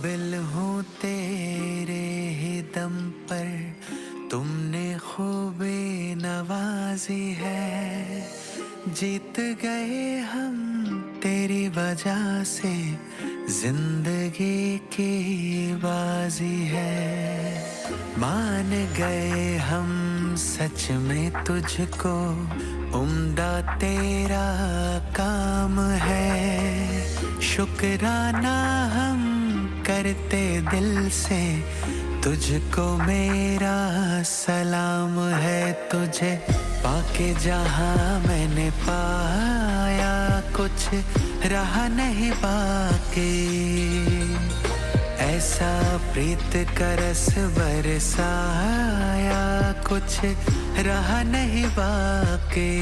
काबिल हूँ तेरे ही दम पर, तुमने खूबी नवाजी है। जीत गए हम तेरी वजह से, जिंदगी की बाजी है। मान गए हम सच में तुझको, उम्दा तेरा काम है। शुक्राना हम करते दिल से, तुझको मेरा सलाम है। तुझे पाके जहाँ मैंने पाया, कुछ रहा नहीं बाकी। ऐसा प्रीत का रस बरसाया, कुछ रहा नहीं बाकी।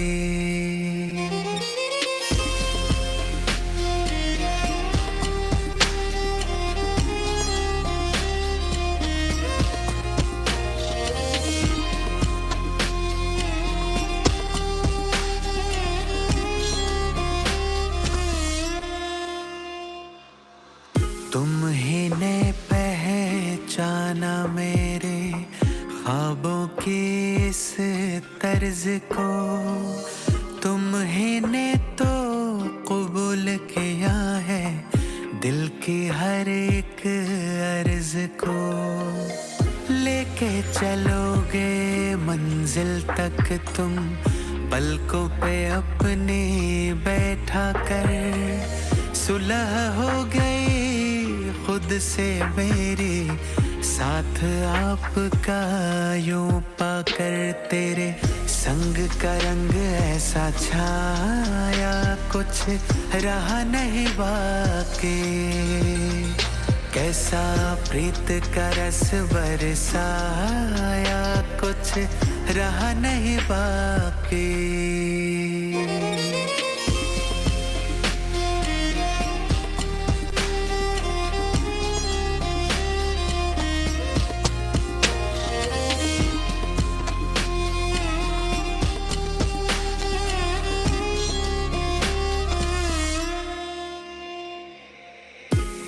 तुम ही ने पहचाना मेरे ख्वाबों की इस तर्ज को, तुम ही ने तो कबूल किया है दिल की हर एक अर्ज को। लेके चलोगे मंजिल तक तुम, पलकों पे अपनी बैठा कर। सुलह हो गई खुद से मेरी, साथ आपका यूं पाकर। तेरे संग का रंग ऐसा छाया, कुछ रहा नहीं बाकी। कैसा प्रीत का रस बरसाया, कुछ रहा नहीं बाकी।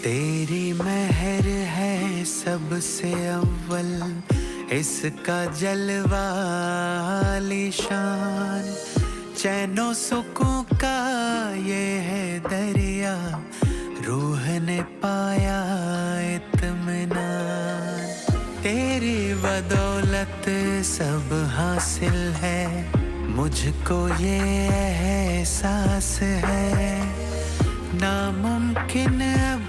तेरी मेहर है सबसे अव्वल, इसका जलवा आलीशान। चैनो सुकून का ये है दरिया, रूह ने पाया इत्मीनान। तेरी बदौलत सब हासिल है, मुझको ये एहसास है। नामुमकिन अब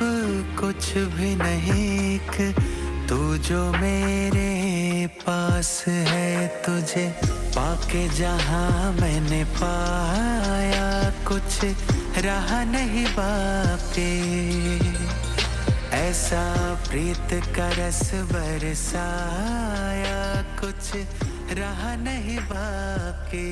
कुछ भी नहीं, तू जो मेरे पास है। तुझे पाके जहाँ मैंने पाया, कुछ रहा नहीं बाकी। ऐसा प्रीत का रस बरसाया, कुछ रहा नहीं बाकी।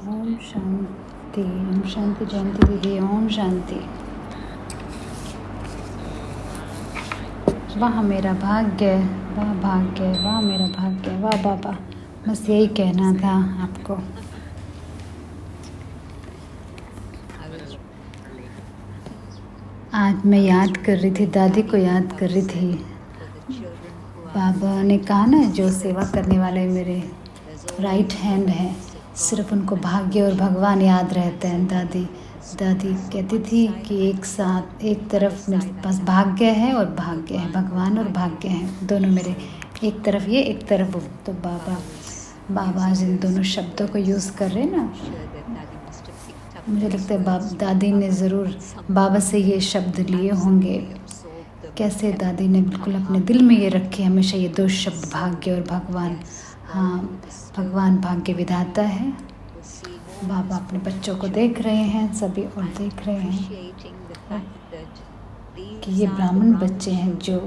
ओम शांति। ओम शांति जयंती दीदी। ओम शांति। वाह मेरा भाग्य, वाह भाग्य, वाह मेरा भाग्य, वाह बाबा। बस यही कहना था आपको। आज मैं याद कर रही थी, दादी को याद कर रही थी। बाबा ने कहा ना, जो सेवा करने वाले मेरे राइट हैंड हैं, सिर्फ उनको भाग्य और भगवान याद रहते हैं। दादी कहती थी कि एक साथ, एक तरफ मेरे पास भाग्य है और भाग्य है, भगवान और भाग्य हैं दोनों मेरे, एक तरफ ये एक तरफ वो। तो बाबा आज इन दोनों शब्दों को यूज़ कर रहे हैं ना। मुझे लगता है दादी ने ज़रूर बाबा से ये शब्द लिए होंगे। कैसे दादी ने बिल्कुल अपने दिल में ये रखे हमेशा, ये दो शब्द, भाग्य और भगवान। हाँ, भगवान भाग्य विधाता है। बाबा अपने बच्चों को देख रहे हैं सभी, और देख रहे हैं कि ये ब्राह्मण बच्चे हैं जो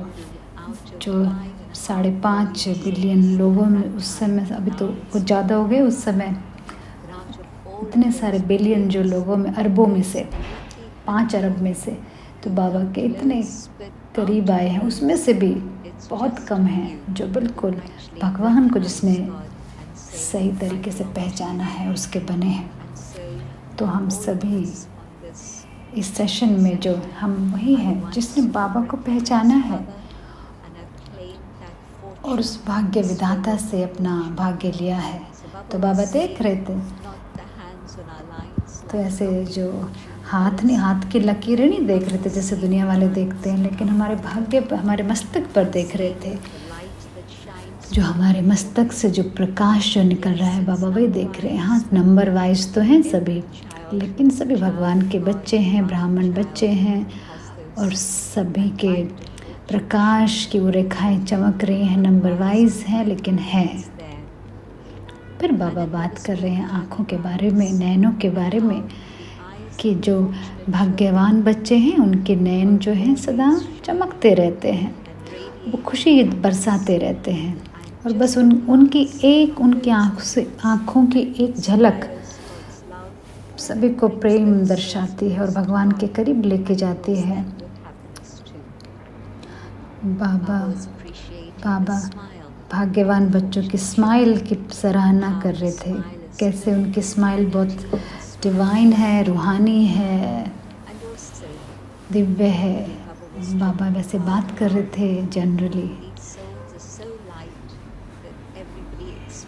5.5 बिलियन लोगों में उस समय, अभी तो कुछ ज़्यादा हो गए उस समय, इतने सारे बिलियन जो लोगों में, अरबों में से 5 अरब में से तो बाबा के इतने करीब आए हैं, उसमें से भी बहुत कम हैं जो बिल्कुल भगवान को जिसने सही तरीके से पहचाना है उसके बने हैं। तो हम सभी इस सेशन में जो हम वही हैं जिसने बाबा को पहचाना है और उस भाग्य विधाता से अपना भाग्य लिया है। तो बाबा देख रहे थे, तो ऐसे जो हाथ की लकीरें नहीं देख रहे थे जैसे दुनिया वाले देखते हैं, लेकिन हमारे भाग्य पर, हमारे मस्तक पर देख रहे थे। जो हमारे मस्तक से जो प्रकाश जो निकल रहा है बाबा वही देख रहे हैं। हाँ, नंबर वाइज तो हैं सभी, लेकिन सभी भगवान के बच्चे हैं, ब्राह्मण बच्चे हैं, और सभी के प्रकाश की वो रेखाएं चमक रही हैं, नंबर वाइज हैं लेकिन हैं। फिर बाबा बात कर रहे हैं आँखों के बारे में, नैनों के बारे में, कि जो भाग्यवान बच्चे हैं उनके नैन जो हैं सदा चमकते रहते हैं, वो खुशी बरसाते रहते हैं, और बस उनकी आँखों की एक झलक सभी को प्रेम दर्शाती है और भगवान के करीब लेके जाती है। बाबा भाग्यवान बच्चों की स्माइल की सराहना कर रहे थे, कैसे उनकी स्माइल बहुत डिवाइन है, रूहानी है, दिव्य है। बाबा वैसे बात कर रहे थे जनरली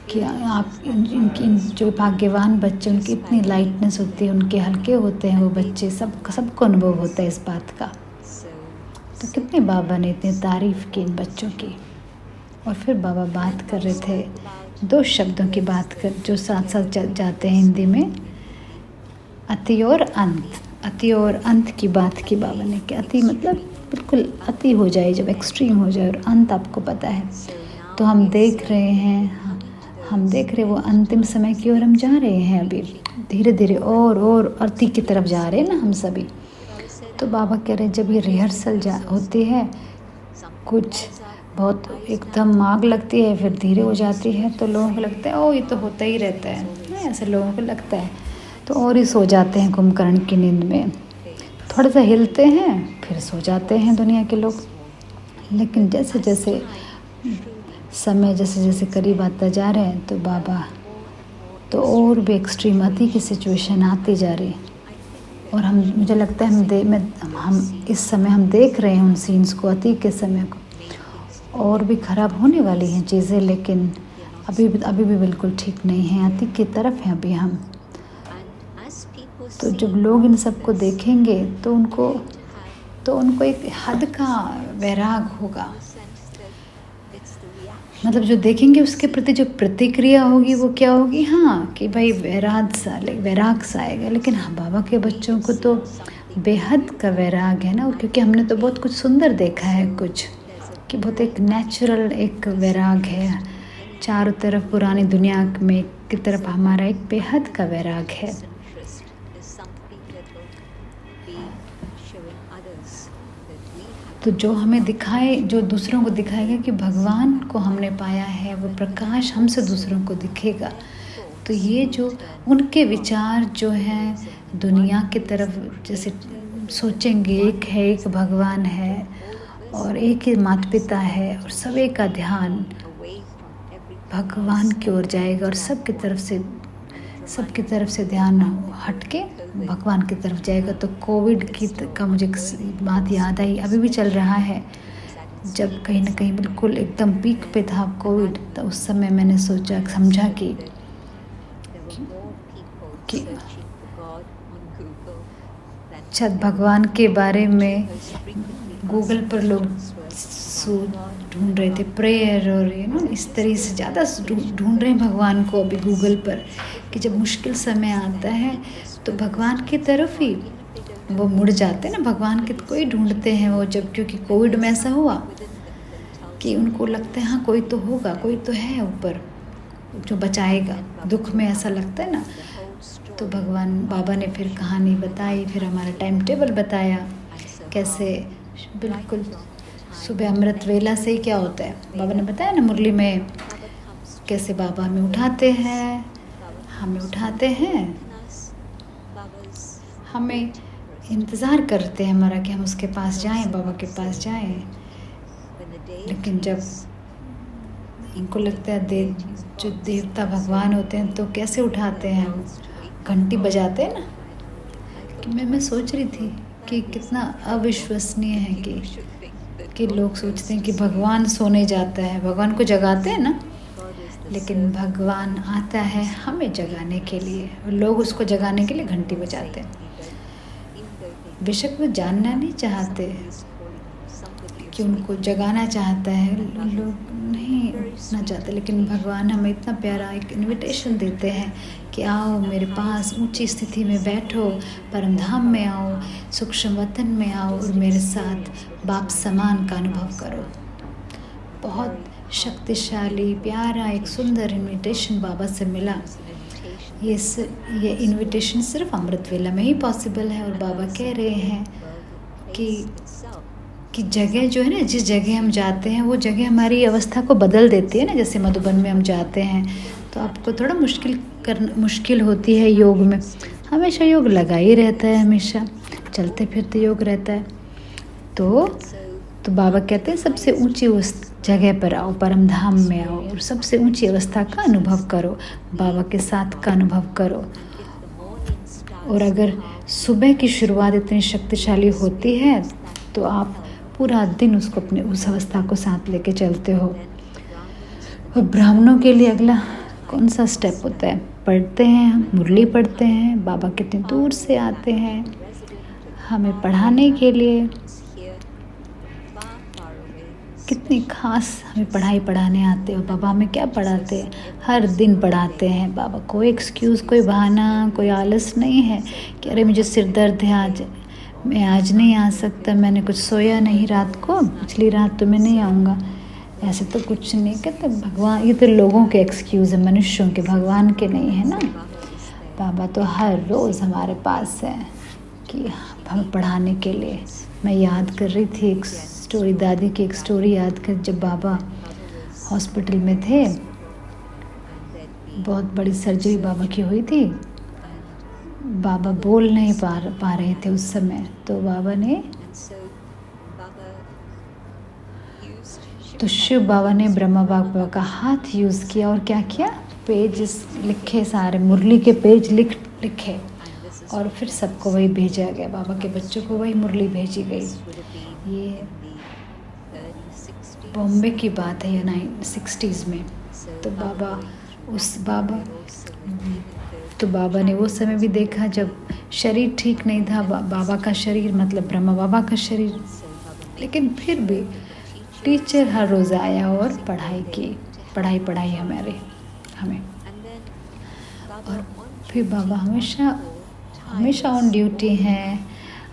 कि आप इनकी जो भाग्यवान बच्चे उनकी इतनी लाइटनेस होती है, उनके हल्के होते हैं वो बच्चे, सबको अनुभव होता है इस बात का। तो कितने बाबा ने इतनी तारीफ़ की इन बच्चों की। और फिर बाबा बात कर रहे थे 2 शब्दों की बात कर जो साथ साथ जाते हैं हिंदी में, अति और अंत। अति और अंत की बात की बाबा ने कि अति मतलब बिल्कुल अति हो जाए, जब एक्सट्रीम हो जाए, और अंत आपको पता है। तो हम देख रहे वो अंतिम समय की ओर हम जा रहे हैं, अभी धीरे धीरे और अति की तरफ जा रहे हैं ना हम सभी। तो बाबा कह रहे हैं जब ये रिहर्सल होती है, कुछ बहुत एकदम आग लगती है फिर धीरे हो जाती है, तो लोगों को लगता है ओ ये तो होता ही रहता है, ऐसे लोगों को लगता है, तो और ही सो जाते हैं कुंभकर्ण की नींद में, थोड़ा सा हिलते हैं फिर सो जाते हैं दुनिया के लोग। लेकिन जैसे जैसे समय जैसे करीब आता जा रहे हैं तो बाबा तो और भी एक्सट्रीम अति की सिचुएशन आती जा रही, और मुझे लगता है हम इस समय हम देख रहे हैं उन सीन्स को, अति के समय को, और भी ख़राब होने वाली हैं चीज़ें, लेकिन अभी भी बिल्कुल ठीक नहीं है, अति की तरफ हैं अभी हम। तो जब लोग इन सब को देखेंगे तो उनको एक हद का वैराग होगा, मतलब जो देखेंगे उसके प्रति जो प्रतिक्रिया होगी वो क्या होगी, हाँ कि भाई वैराग सा आएगा। लेकिन हाँ, बाबा के बच्चों को तो बेहद का वैराग है ना, क्योंकि हमने तो बहुत कुछ सुंदर देखा है, कुछ कि बहुत एक नेचुरल एक वैराग है, चारों तरफ पुरानी दुनिया में की तरफ हमारा एक बेहद का वैराग है। तो जो हमें दिखाए, जो दूसरों को दिखाएगा कि भगवान को हमने पाया है, वो प्रकाश हमसे दूसरों को दिखेगा। तो ये जो उनके विचार जो हैं दुनिया की तरफ, जैसे सोचेंगे एक है, एक भगवान है और एक ही माता पिता है, और सभी का ध्यान भगवान की ओर जाएगा, और सबकी तरफ से ध्यान हट के भगवान की तरफ जाएगा। तो कोविड का मुझे बात याद आई, अभी भी चल रहा है, जब कहीं ना कहीं बिल्कुल एकदम पीक पे था कोविड, तो उस समय मैंने समझा कि शायद भगवान के बारे में गूगल पर लोग ढूंढ रहे थे, प्रेयर और इस तरह से ज़्यादा ढूंढ रहे हैं भगवान को अभी गूगल पर, कि जब मुश्किल समय आता है तो भगवान की तरफ ही वो मुड़ जाते हैं ना, भगवान के कोई ढूंढते हैं वो, जब क्योंकि कोविड में ऐसा हुआ कि उनको लगता है हाँ कोई तो होगा, कोई तो है ऊपर जो बचाएगा, दुख में ऐसा लगता है ना। तो भगवान बाबा ने फिर कहानी बताई, फिर हमारा टाइम टेबल बताया, कैसे बिल्कुल सुबह अमृत वेला से ही क्या होता है, बाबा ने बताया ना मुरली में, कैसे बाबा हमें उठाते हैं, हमें इंतज़ार करते हैं हमारा कि हम उसके पास जाएं, बाबा के पास जाएं। लेकिन जब इनको लगता है जो देवता भगवान होते हैं तो कैसे उठाते हैं, वो घंटी बजाते हैं ना। कि मैं सोच रही थी कि कितना अविश्वसनीय है कि लोग सोचते हैं कि भगवान सोने जाता है, भगवान को जगाते हैं ना, लेकिन भगवान आता है हमें जगाने के लिए और लोग उसको जगाने के लिए घंटी बजाते हैं। बेशक वो जानना नहीं चाहते कि उनको जगाना चाहता है, लोग नहीं उठना चाहते, लेकिन भगवान हमें इतना प्यारा एक इनविटेशन देते हैं कि आओ मेरे पास, ऊंची स्थिति में बैठो, परमधाम में आओ, सूक्ष्म वतन में आओ और मेरे साथ बाप समान का अनुभव करो। बहुत शक्तिशाली प्यारा एक सुंदर इनविटेशन बाबा से मिला। ये इनविटेशन सिर्फ अमृत वेला में ही पॉसिबल है। और बाबा कह रहे हैं कि जगह जो है ना, जिस जगह हम जाते हैं वो जगह हमारी अवस्था को बदल देती है ना। जैसे मधुबन में हम जाते हैं तो आपको थोड़ा मुश्किल होती है योग में, हमेशा योग लगा ही रहता है, हमेशा चलते फिरते योग रहता है। तो बाबा कहते हैं सबसे ऊंची उस जगह पर आओ, परमधाम में आओ और सबसे ऊंची अवस्था का अनुभव करो, बाबा के साथ का अनुभव करो। और अगर सुबह की शुरुआत इतनी शक्तिशाली होती है तो आप पूरा दिन उसको अपने उस अवस्था को साथ लेके चलते हो। और ब्राह्मणों के लिए अगला कौन सा स्टेप होता है? पढ़ते हैं, मुरली पढ़ते हैं, बाबा कितनी दूर से आते हैं हमें पढ़ाने के लिए, कितनी खास हमें पढ़ाने आते हो। बाबा हमें क्या पढ़ाते हैं? हर दिन पढ़ाते हैं बाबा। कोई एक्सक्यूज़, कोई बहाना, कोई आलस नहीं है कि अरे मुझे सिर दर्द है, मैं आज नहीं आ सकता, मैंने कुछ सोया नहीं रात को, पिछली रात तो मैं नहीं आऊँगा। ऐसे तो कुछ नहीं कहते भगवान। ये तो लोगों के एक्सक्यूज़ है, मनुष्यों के, भगवान के नहीं है ना। बाबा तो हर रोज़ हमारे पास है कि हमें पढ़ाने के लिए। मैं याद कर रही थी एक स्टोरी, दादी की एक स्टोरी याद कर। जब बाबा हॉस्पिटल में थे, बहुत बड़ी सर्जरी बाबा की हुई थी, बाबा बोल नहीं पा रहे थे उस समय। तो बाबा ने शिव बाबा ने ब्रह्मा बाबा का हाथ यूज़ किया और क्या किया, पेज लिखे, सारे मुरली के पेज लिखे और फिर सबको वही भेजा गया। बाबा के बच्चों को वही मुरली भेजी गई। ये बॉम्बे की बात है या 1960s में। तो बाबा ने वो समय भी देखा जब शरीर ठीक नहीं था, बाबा का शरीर मतलब ब्रह्मा बाबा का शरीर, लेकिन फिर भी टीचर हर रोज़ आया और पढ़ाई हमें। और फिर बाबा हमेशा ऑन ड्यूटी हैं,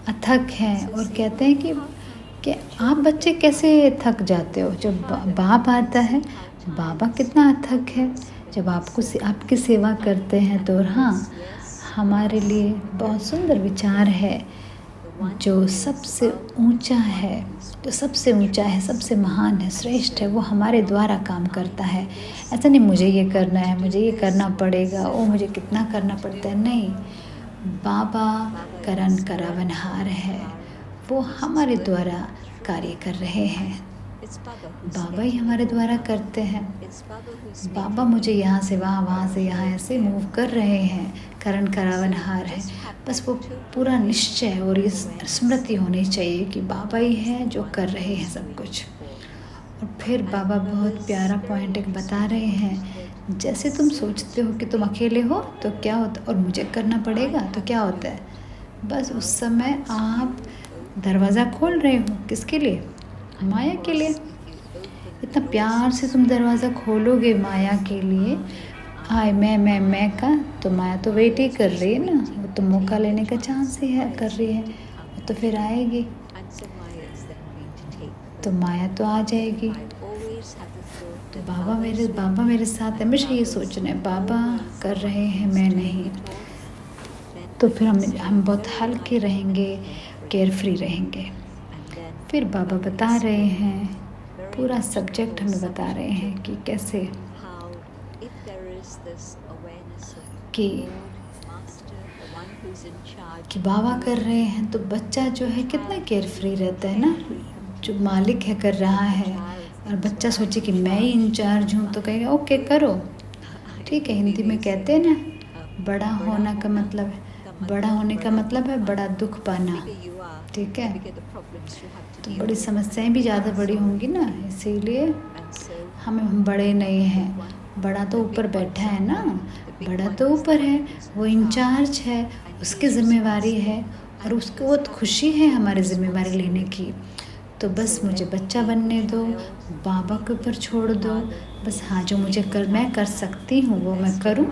अथक हैं और कहते हैं कि आप बच्चे कैसे थक जाते हो? जब बाप आता है, बाबा कितना अथक है जब आपकी सेवा करते हैं। तो हाँ, हमारे लिए बहुत सुंदर विचार है, जो सबसे ऊंचा है, सबसे महान है, श्रेष्ठ है, वो हमारे द्वारा काम करता है। ऐसा नहीं मुझे ये करना है, मुझे ये करना पड़ेगा, मुझे कितना करना पड़ता है, नहीं। बाबा करण करावनहार है, वो हमारे द्वारा कार्य कर रहे हैं। बाबा ही हमारे द्वारा करते हैं। बाबा मुझे यहाँ से वहाँ से यहाँ ऐसे मूव कर रहे हैं, करण करावनहार है। बस वो पूरा निश्चय और ये स्मृति होनी चाहिए कि बाबा ही है जो कर रहे हैं सब कुछ। और फिर बाबा बहुत प्यारा पॉइंट एक बता रहे हैं, जैसे तुम सोचते हो कि तुम अकेले हो तो क्या होता, और मुझे करना पड़ेगा तो क्या होता है, बस उस समय आप दरवाज़ा खोल रहे हो किसके लिए? माया के लिए। इतना प्यार से तुम दरवाज़ा खोलोगे माया के लिए, आए मैं का, तो माया तो वेट ही कर रही है ना, वो तो मौका लेने का चांस ही है, कर रही है, वो तो फिर आएगी, तो माया तो आ जाएगी। तो बाबा मेरे साथ हमेशा ये सोचना है, बाबा कर रहे हैं, मैं नहीं। तो फिर हम बहुत हल्के रहेंगे, केयरफ्री रहेंगे। फिर बाबा बता रहे हैं, पूरा सब्जेक्ट हमें बता रहे हैं कि कैसे कि बाबा कर रहे हैं तो बच्चा जो है कितना केयर फ्री रहता है ना, जो मालिक है कर रहा है, और बच्चा सोचे कि मैं ही इंचार्ज हूँ तो कहेगा ओके करो, ठीक है। हिंदी में कहते हैं ना, बड़ा होने का मतलब है बड़ा दुख पाना, ठीक है। तो बड़ी समस्याएं भी ज़्यादा बड़ी होंगी ना, इसीलिए हम बड़े नहीं हैं, बड़ा तो ऊपर बैठा है ना, बड़ा तो ऊपर है, वो इंचार्ज है, उसकी जिम्मेवारी है, और उसको बहुत खुशी है हमारी जिम्मेवारी लेने की। तो बस मुझे बच्चा बनने दो, बाबा के ऊपर छोड़ दो, बस हाँ जो मैं कर सकती हूँ वो मैं करूँ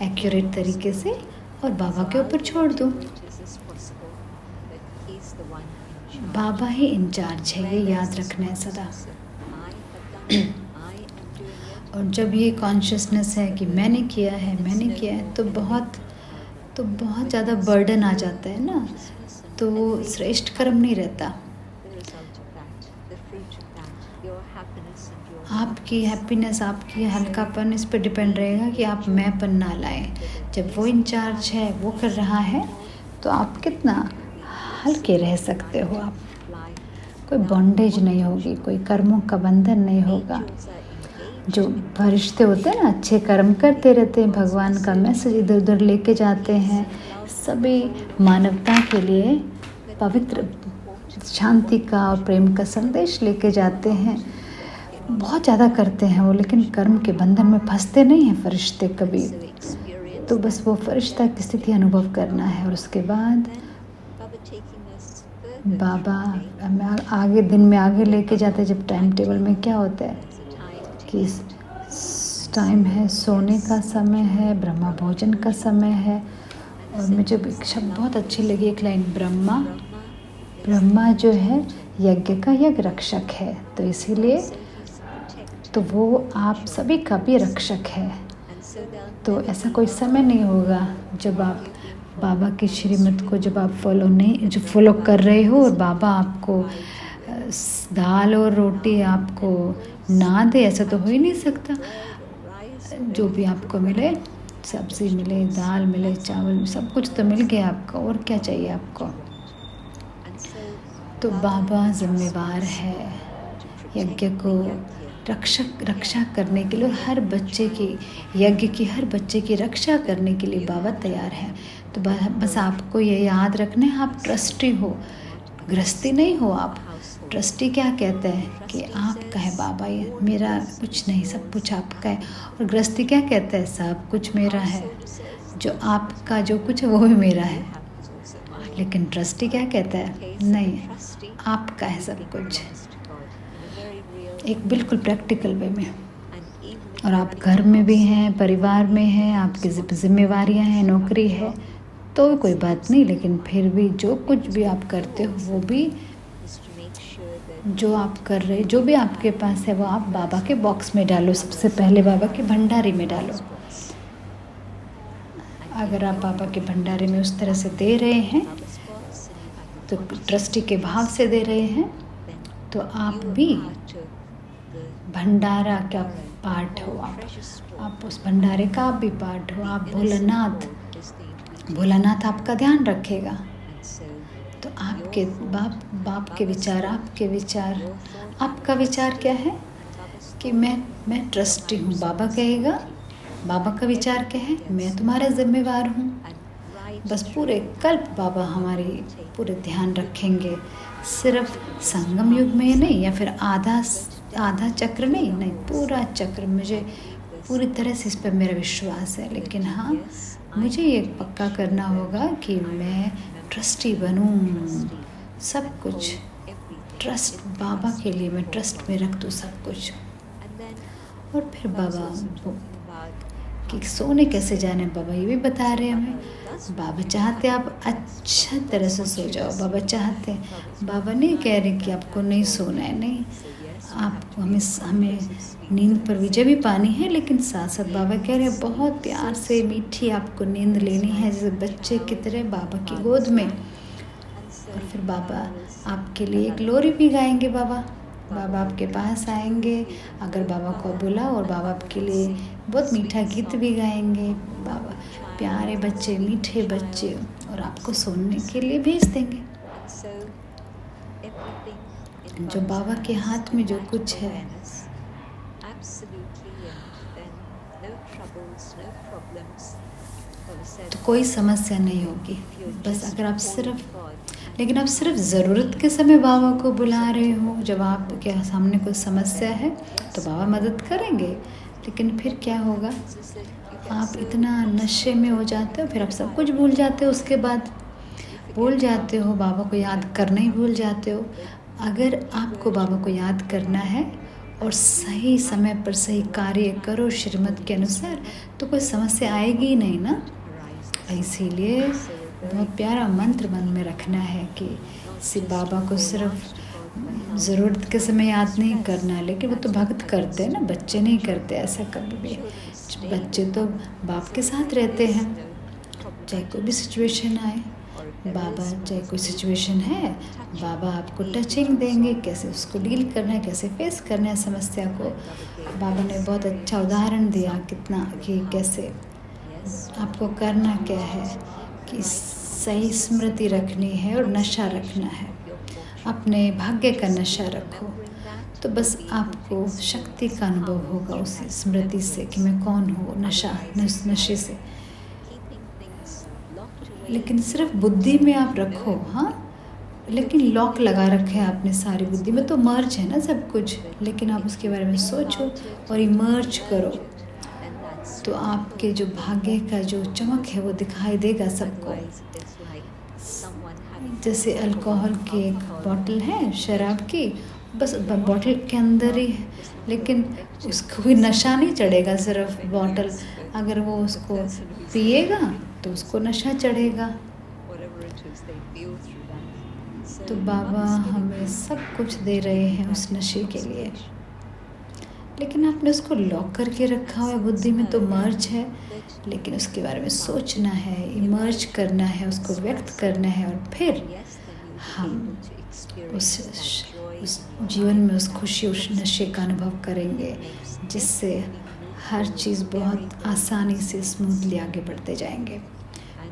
एक्यूरेट तरीके से, और बाबा के ऊपर छोड़ दूँ। बाबा ही इंचार्ज है, ये याद रखना है सदा। और जब ये कॉन्शियसनेस है कि मैंने किया है तो बहुत ज़्यादा बर्डन आ जाता है ना, तो वो श्रेष्ठ कर्म नहीं रहता। आपकी हैप्पीनेस, आपकी हल्कापन इस पे डिपेंड रहेगा कि आप मैंपन ना लाएं। जब वो इंचार्ज है, वो कर रहा है, तो आप कितना हल्के रह सकते हो। आप कोई बॉन्डेज नहीं होगी, कोई कर्मों का बंधन नहीं होगा। जो फरिश्ते होते हैं ना, अच्छे कर्म करते रहते हैं, भगवान का मैसेज इधर उधर लेके जाते हैं, सभी मानवता के लिए पवित्र शांति का और प्रेम का संदेश लेके जाते हैं, बहुत ज़्यादा करते हैं वो, लेकिन कर्म के बंधन में फंसते नहीं हैं फरिश्ते कभी। तो बस वो फरिश्ता की स्थिति अनुभव करना है, और उसके बाद बाबा हमें आगे दिन में आगे लेके जाते। जब टाइम टेबल में क्या होता है कि टाइम है, सोने का समय है, ब्रह्मा भोजन का समय है। और मुझे एक शब्द बहुत अच्छी लगी, एक लाइन, ब्रह्मा जो है यज्ञ का यज्ञ रक्षक है, तो इसीलिए तो वो आप सभी का भी रक्षक है। तो ऐसा कोई समय नहीं होगा जब आप बाबा की श्रीमत को जब आप फॉलो कर रहे हो और बाबा आपको दाल और रोटी आपको ना दे, ऐसा तो हो ही नहीं सकता। जो भी आपको मिले, सब्ज़ी मिले, दाल मिले, चावल, सब कुछ तो मिल गया आपको, और क्या चाहिए आपको। तो बाबा जिम्मेवार है यज्ञ को रक्षा करने के लिए, हर बच्चे की यज्ञ की, हर बच्चे की रक्षा करने के लिए बाबा तैयार है। तो बस आपको ये याद रखना है, आप ट्रस्टी हो, गृहस्थी नहीं हो आप। ट्रस्टी क्या कहता है कि आपका है बाबा, ये मेरा कुछ नहीं, सब कुछ आपका है। और गृहस्थी क्या कहता है, सब कुछ मेरा है, जो आपका जो कुछ है वो भी मेरा है। लेकिन ट्रस्टी क्या कहता है, नहीं, आपका है सब कुछ, एक बिल्कुल प्रैक्टिकल वे में। और आप घर में भी हैं, परिवार में हैं, आपकी जिम्मेवारियां हैं, नौकरी है, तो कोई बात नहीं, लेकिन फिर भी जो कुछ भी आप करते हो, वो भी जो आप कर रहे, जो भी आपके पास है, वो आप बाबा के बॉक्स में डालो, सबसे पहले बाबा के भंडारे में डालो। अगर आप बाबा के भंडारे में उस तरह से दे रहे हैं, तो ट्रस्टी के भाव से दे रहे हैं, तो आप भी भंडारा का पार्ट हो। आप उस भंडारे का आप भी पार्ट हो। आप भोलानाथ आपका ध्यान रखेगा। तो आपके बाप के विचार, आपका विचार क्या है कि मैं ट्रस्टी हूँ। बाबा कहेगा, बाबा का विचार क्या है, मैं तुम्हारा जिम्मेवार हूँ। बस पूरे कल्प बाबा हमारी पूरे ध्यान रखेंगे, सिर्फ संगम युग में नहीं, या फिर आधा चक्र नहीं, पूरा चक्र। मुझे पूरी तरह से इस पर मेरा विश्वास है, लेकिन हाँ, मुझे ये पक्का करना होगा कि मैं ट्रस्टी बनूं। सब कुछ ट्रस्ट बाबा के लिए, मैं ट्रस्ट में रख दूँ सब कुछ। और फिर बाबा कि सोने कैसे जाने, बाबा ये भी बता रहे हैं हमें। बाबा चाहते आप अच्छा तरह से सो जाओ, बाबा चाहते हैं। बाबा नहीं कह रहे कि आपको नहीं सोना है, नहीं, आपको हमें नींद पर विजय भी पानी है, लेकिन साथ साथ बाबा कह रहे हैं बहुत प्यार से मीठी आपको नींद लेनी है, जैसे बच्चे की तरह बाबा की गोद में। और फिर बाबा आपके लिए एक लोरी भी गाएंगे। बाबा आपके पास आएंगे अगर बाबा को बुला, और बाबा आपके लिए बहुत मीठा गीत भी गाएंगे। बाबा प्यारे बच्चे, मीठे बच्चे, और और आपको सोने के लिए भेज देंगे। जो बाबा के हाथ में जो कुछ है, तो कोई समस्या नहीं होगी। बस अगर आप लेकिन आप सिर्फ ज़रूरत के समय बाबा को बुला रहे हो। जब आपके सामने कोई समस्या है तो बाबा मदद करेंगे, लेकिन फिर क्या होगा, आप इतना नशे में हो जाते हो, फिर आप सब कुछ भूल जाते हो। उसके बाद भूल जाते हो, बाबा को याद करना ही भूल जाते हो। अगर आपको बाबा को याद करना है और सही समय पर सही कार्य करो श्रीमत के अनुसार, तो कोई समस्या आएगी ही नहीं ना। इसीलिए बहुत प्यारा मंत्र मन में रखना है कि सिर्फ बाबा को सिर्फ ज़रूरत के समय याद नहीं करना। लेकिन वो तो भक्त करते हैं ना, बच्चे नहीं करते ऐसा कभी भी। बच्चे तो बाप के साथ रहते हैं, चाहे कोई भी सिचुएशन आए। बाबा चाहे कोई सिचुएशन है, बाबा आपको टचिंग देंगे, कैसे उसको डील करना है, कैसे फेस करना है समस्या को। बाबा ने बहुत अच्छा उदाहरण दिया कितना कि कैसे आपको करना क्या है, कि सही स्मृति रखनी है और नशा रखना है। अपने भाग्य का नशा रखो, तो बस आपको शक्ति का अनुभव होगा उसी स्मृति से कि मैं कौन हूँ, नशे से। लेकिन सिर्फ बुद्धि में आप रखो, हाँ, लेकिन लॉक लगा रखे हैं आपने सारी बुद्धि में, तो मर्ज है ना सब कुछ। लेकिन आप उसके बारे में सोचो और इमर्ज करो, तो आपके जो भाग्य का जो चमक है वो दिखाई देगा सबको। जैसे अल्कोहल की एक बॉटल है शराब की, बस बॉटल के अंदर ही है, लेकिन उसको कोई नशा नहीं चढ़ेगा। सिर्फ बॉटल, अगर वो उसको पिएगा तो उसको नशा चढ़ेगा। तो बाबा हमें सब कुछ दे रहे हैं उस नशे के लिए, लेकिन आपने उसको लॉक करके रखा हुआ है बुद्धि में, तो मर्ज है। लेकिन उसके बारे में सोचना है, इमर्ज करना है, उसको व्यक्त करना है, और फिर हम उस जीवन में उस खुशी, उस नशे का अनुभव करेंगे, जिससे हर चीज़ बहुत आसानी से स्मूथली आगे बढ़ते जाएंगे।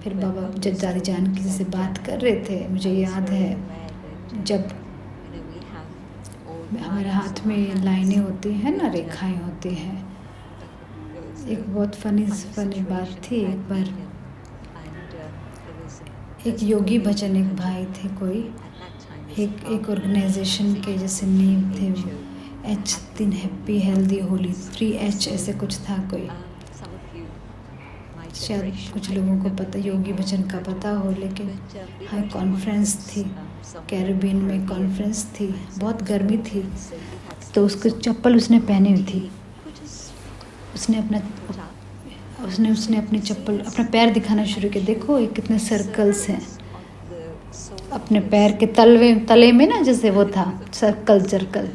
फिर बाबा जब दादी जान किसी से बात कर रहे थे, मुझे याद है जब हमारे हाथ में लाइनें होती हैं ना, रेखाएं होती हैं। एक बहुत फनी बात थी। एक बार एक योगी भजन, एक भाई थे कोई, एक ऑर्गेनाइजेशन के जैसे नेम थे वो, H3 happy healthy Holi 3H ऐसे कुछ था कोई। शायद कुछ लोगों को पता, योगी भजन का पता हो। लेकिन हाँ, कॉन्फ्रेंस थी, कैरिबियन में कॉन्फ्रेंस थी, बहुत गर्मी थी, तो उसको चप्पल उसने पहनी हुई थी। उसने अपनी चप्पल, अपना पैर दिखाना शुरू किया। देखो ये कितने सर्कल्स हैं अपने पैर के तले में ना, जैसे वो था सर्कल।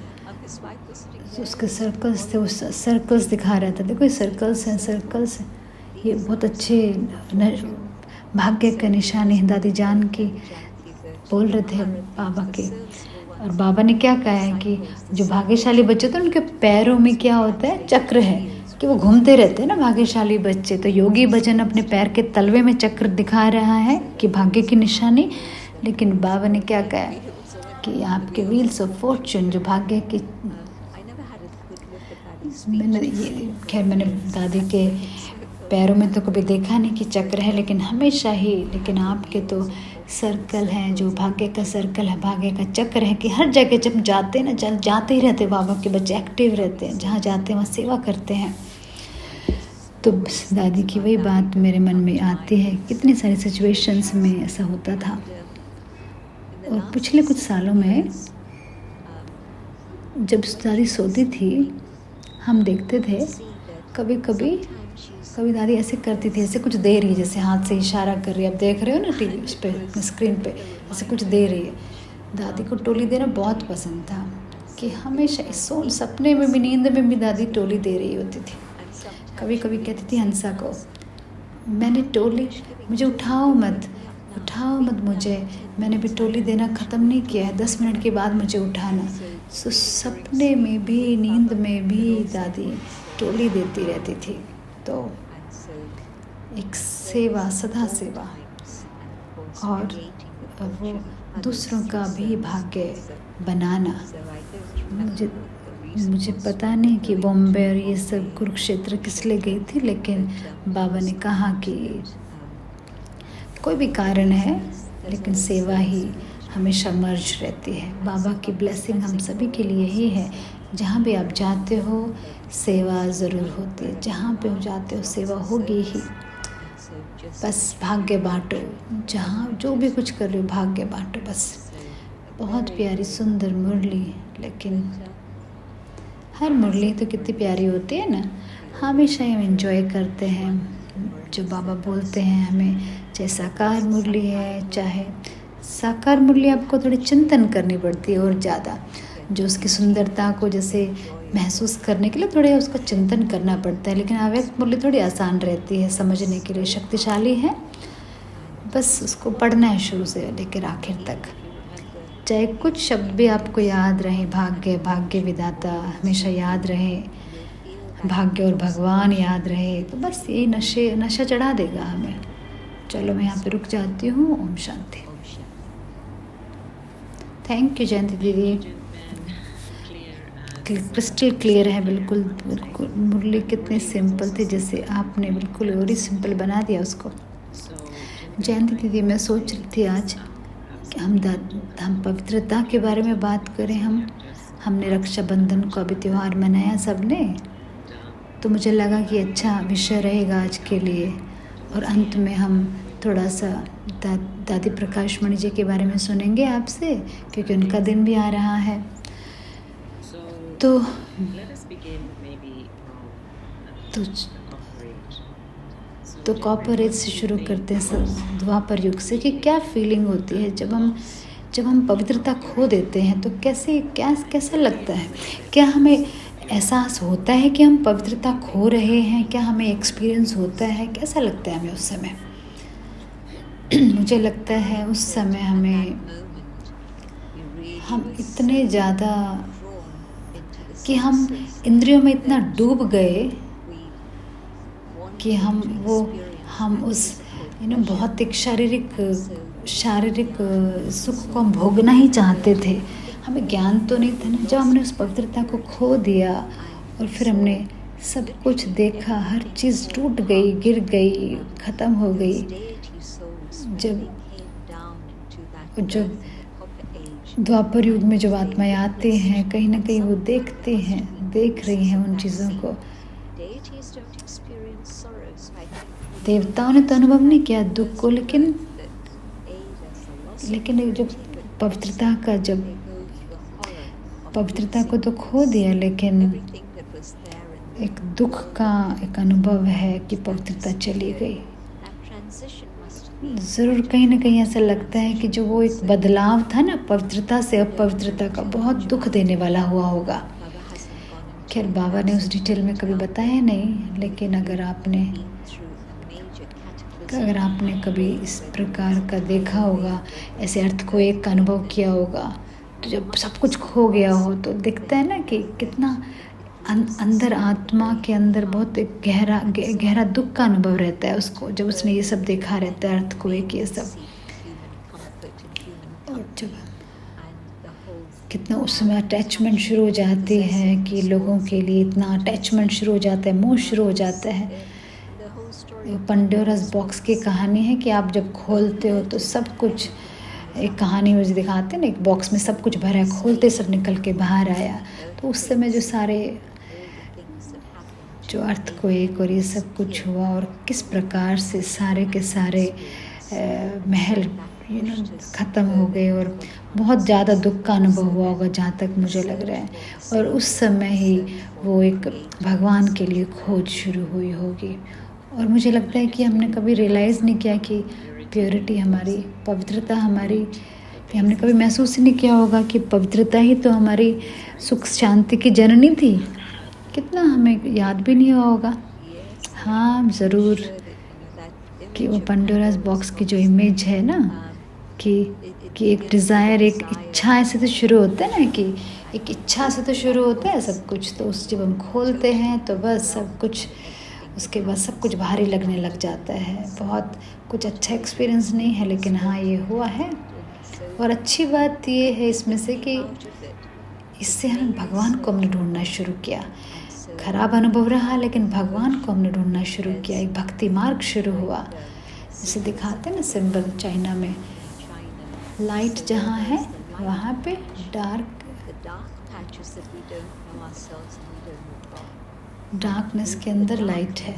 उसके सर्कल्स थे, उस सर्कल्स दिखा रहा था। देखो ये सर्कल्स हैं, ये बहुत अच्छे भाग्य का निशानी है। दादी जान की बोल रहे थे बाबा के, और बाबा ने क्या कहा है कि जो भाग्यशाली बच्चे थे उनके पैरों में क्या होता है, चक्र है, कि वो घूमते रहते हैं ना भाग्यशाली बच्चे। तो योगी भजन अपने पैर के तलवे में चक्र दिखा रहा है कि भाग्य की निशानी। लेकिन बाबा ने क्या कहा है कि आपके व्हील्स ऑफ फॉर्चून, जो भाग्य की, मैंने दादी के पैरों में तो कभी देखा नहीं कि चक्र है, लेकिन हमेशा ही, लेकिन आपके तो सर्कल हैं, जो भाग्य का सर्कल है, भाग्य का चक्र है, कि हर जगह जब जाते हैं ना, जाते ही रहते। बाबा के बच्चे एक्टिव रहते हैं, जहाँ जाते हैं वहाँ सेवा करते हैं। तो दादी की वही बात मेरे मन में आती है, कितनी सारी सिचुएशंस में ऐसा होता था। और पिछले कुछ सालों में जब दादी सोती थी, हम देखते थे कभी कभी दादी ऐसे करती थी, ऐसे कुछ दे रही है, जैसे हाथ से इशारा कर रही है। आप देख रहे हो ना टीवी उस पे, स्क्रीन पे, ऐसे कुछ दे रही है। दादी को टोली देना बहुत पसंद था, कि हमेशा सपने में भी, नींद में भी दादी टोली दे रही होती थी। कभी कभी कहती थी हंसा को, मैंने टोली, मुझे उठाओ मत मुझे, मैंने भी टोली देना ख़त्म नहीं किया है, 10 मिनट के बाद मुझे उठाना। सो सपने में भी, नींद में भी दादी टोली देती रहती थी। तो एक सेवा, सदा सेवा, और वो दूसरों का भी भाग्य बनाना। मुझे मुझे पता नहीं कि बॉम्बे और ये सब कुरुक्षेत्र किस लिए गई थी, लेकिन बाबा ने कहा कि कोई भी कारण है लेकिन सेवा ही हमेशा मर्ज रहती है। बाबा की ब्लेसिंग हम सभी के लिए ही है। जहाँ भी आप जाते हो सेवा ज़रूर होती है, जहाँ पे जाते हो सेवा होगी ही। बस भाग्य बांटो, जहाँ जो भी कुछ कर रहे हो भाग्य बांटो बस। बहुत प्यारी सुंदर मुरली, लेकिन हर मुरली तो कितनी प्यारी होती है ना। हमेशा हम एंजॉय करते हैं जो बाबा बोलते हैं हमें, चाहे साकार मुरली है, चाहे साकार मुरली आपको थोड़ी चिंतन करनी पड़ती है और ज़्यादा, जो उसकी सुंदरता को जैसे महसूस करने के लिए थोड़ा उसका चिंतन करना पड़ता है। लेकिन अव्यक्त मुरली थोड़ी आसान रहती है समझने के लिए, शक्तिशाली है। बस उसको पढ़ना है शुरू से लेकर आखिर तक। चाहे कुछ शब्द भी आपको याद रहे, भाग्य, भाग्य विधाता हमेशा याद रहे, भाग्य और भगवान याद रहे, तो बस यही नशा चढ़ा देगा हमें। चलो मैं यहाँ पे रुक जाती हूँ। ओम शांति। थैंक यू जयंती दीदी। क्रिस्टल क्लियर है बिल्कुल बिल्कुल। मुरली कितनी सिंपल थी, जैसे आपने बिल्कुल और ही सिंपल बना दिया उसको। जयंती दीदी मैं सोच रही थी आज कि हम पवित्रता के बारे में बात करें। हमने रक्षाबंधन को अभी त्यौहार मनाया सबने, तो मुझे लगा कि अच्छा विषय रहेगा आज के लिए। और अंत में हम थोड़ा सा दादी प्रकाश मणि जी के बारे में सुनेंगे आपसे, क्योंकि उनका दिन भी आ रहा है। तो कॉपर एज से शुरू करते हैं, सब द्वापर युग से, कि क्या फीलिंग होती है जब हम पवित्रता खो देते हैं, तो कैसा लगता है। क्या हमें एहसास होता है कि हम पवित्रता खो रहे हैं? क्या हमें एक्सपीरियंस होता है? कैसा लगता है हमें उस समय? मुझे लगता है उस समय हम इतने ज़्यादा कि हम इंद्रियों में इतना डूब गए कि हम उस भौतिक शारीरिक सुख को हम भोगना ही चाहते थे। हमें ज्ञान तो नहीं था ना। जब हमने उस पवित्रता को खो दिया और फिर हमने सब कुछ देखा, हर चीज़ टूट गई, गिर गई, ख़त्म हो गई। जब द्वापर युग में जब आत्माएं आते हैं, कहीं ना कहीं वो देख रही हैं उन चीज़ों को। देवताओं ने तो अनुभव नहीं किया दुख को, लेकिन जब पवित्रता को तो खो दिया, लेकिन एक दुख का एक अनुभव है कि पवित्रता चली गई। ज़रूर कहीं ना कहीं ऐसा लगता है कि जो वो एक बदलाव था ना पवित्रता से अपवित्रता का, बहुत दुख देने वाला हुआ होगा। खैर बाबा ने उस डिटेल में कभी बताया नहीं, लेकिन अगर आपने कभी इस प्रकार का देखा होगा, ऐसे अर्थक्वेक का अनुभव किया होगा, तो जब सब कुछ खो गया हो तो दिखता है ना कि कितना अंदर आत्मा के अंदर बहुत एक गहरा दुख का अनुभव रहता है उसको, जब उसने ये सब देखा रहता है, अर्थक्वेक ये सब। और जब कितना उस समय अटैचमेंट शुरू हो जाती है कि लोगों के लिए इतना अटैचमेंट शुरू हो जाता है, मोह शुरू हो जाता है। पंडोरास बॉक्स की कहानी है कि आप जब खोलते हो तो सब कुछ, एक कहानी मुझे दिखाते हैं ना, एक बॉक्स में सब कुछ भरा है, खोलते सब निकल के बाहर आया। तो उस समय जो अर्थक्वेक और ये सब कुछ हुआ, और किस प्रकार से सारे के सारे महल ख़त्म हो गए, और बहुत ज़्यादा दुख का अनुभव हुआ होगा जहाँ तक मुझे लग रहा है। और उस समय ही वो एक भगवान के लिए खोज शुरू हुई होगी। और मुझे लगता है कि हमने कभी रियलाइज़ नहीं किया कि प्योरिटी हमारी, पवित्रता हमारी, हमने कभी महसूस ही नहीं किया होगा कि पवित्रता ही तो हमारी सुख शांति की जननी थी। कितना हमें याद भी नहीं हुआ होगा। हाँ ज़रूर, कि वो पंडोरास बॉक्स की जो इमेज है ना, कि एक डिज़ायर, एक इच्छा ऐसे तो शुरू होता है ना, कि एक इच्छा से तो शुरू होता है सब कुछ। तो उस जब हम खोलते हैं तो बस सब कुछ उसके बाद सब कुछ भारी लगने लग जाता है। बहुत कुछ अच्छा एक्सपीरियंस नहीं है, लेकिन हाँ ये हुआ है। और अच्छी बात ये है इसमें से कि इससे हम भगवान को हमने ढूंढना शुरू किया। खराब अनुभव रहा, लेकिन भगवान को हमने ढूंढना शुरू किया। एक भक्ति मार्ग शुरू हुआ। जैसे दिखाते हैं ना सिंबल चाइना में, लाइट जहाँ है वहाँ पे डार्कनेस के अंदर लाइट है।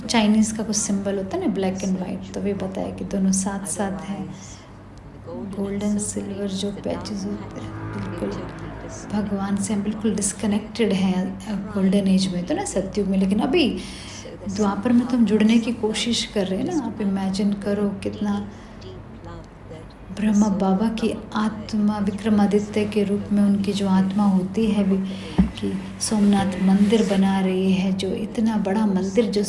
चाइनीज़ का कुछ सिंबल होता है ना, ब्लैक एंड वाइट, तो वे बताया कि दोनों साथ साथ हैं। गोल्डन सिल्वर जो पैचेस होते हैं बिल्कुल भगवान से हम बिल्कुल डिस्कनेक्टेड हैं गोल्डन एज में, तो ना सतयुग में। लेकिन अभी द्वापर में तो हम जुड़ने की कोशिश कर रहे हैं ना। आप इमेजिन करो कितना ब्रह्मा बाबा की आत्मा विक्रमादित्य के रूप में उनकी जो आत्मा होती है भी, कि सोमनाथ मंदिर बना रही है, जो इतना बड़ा मंदिर, जो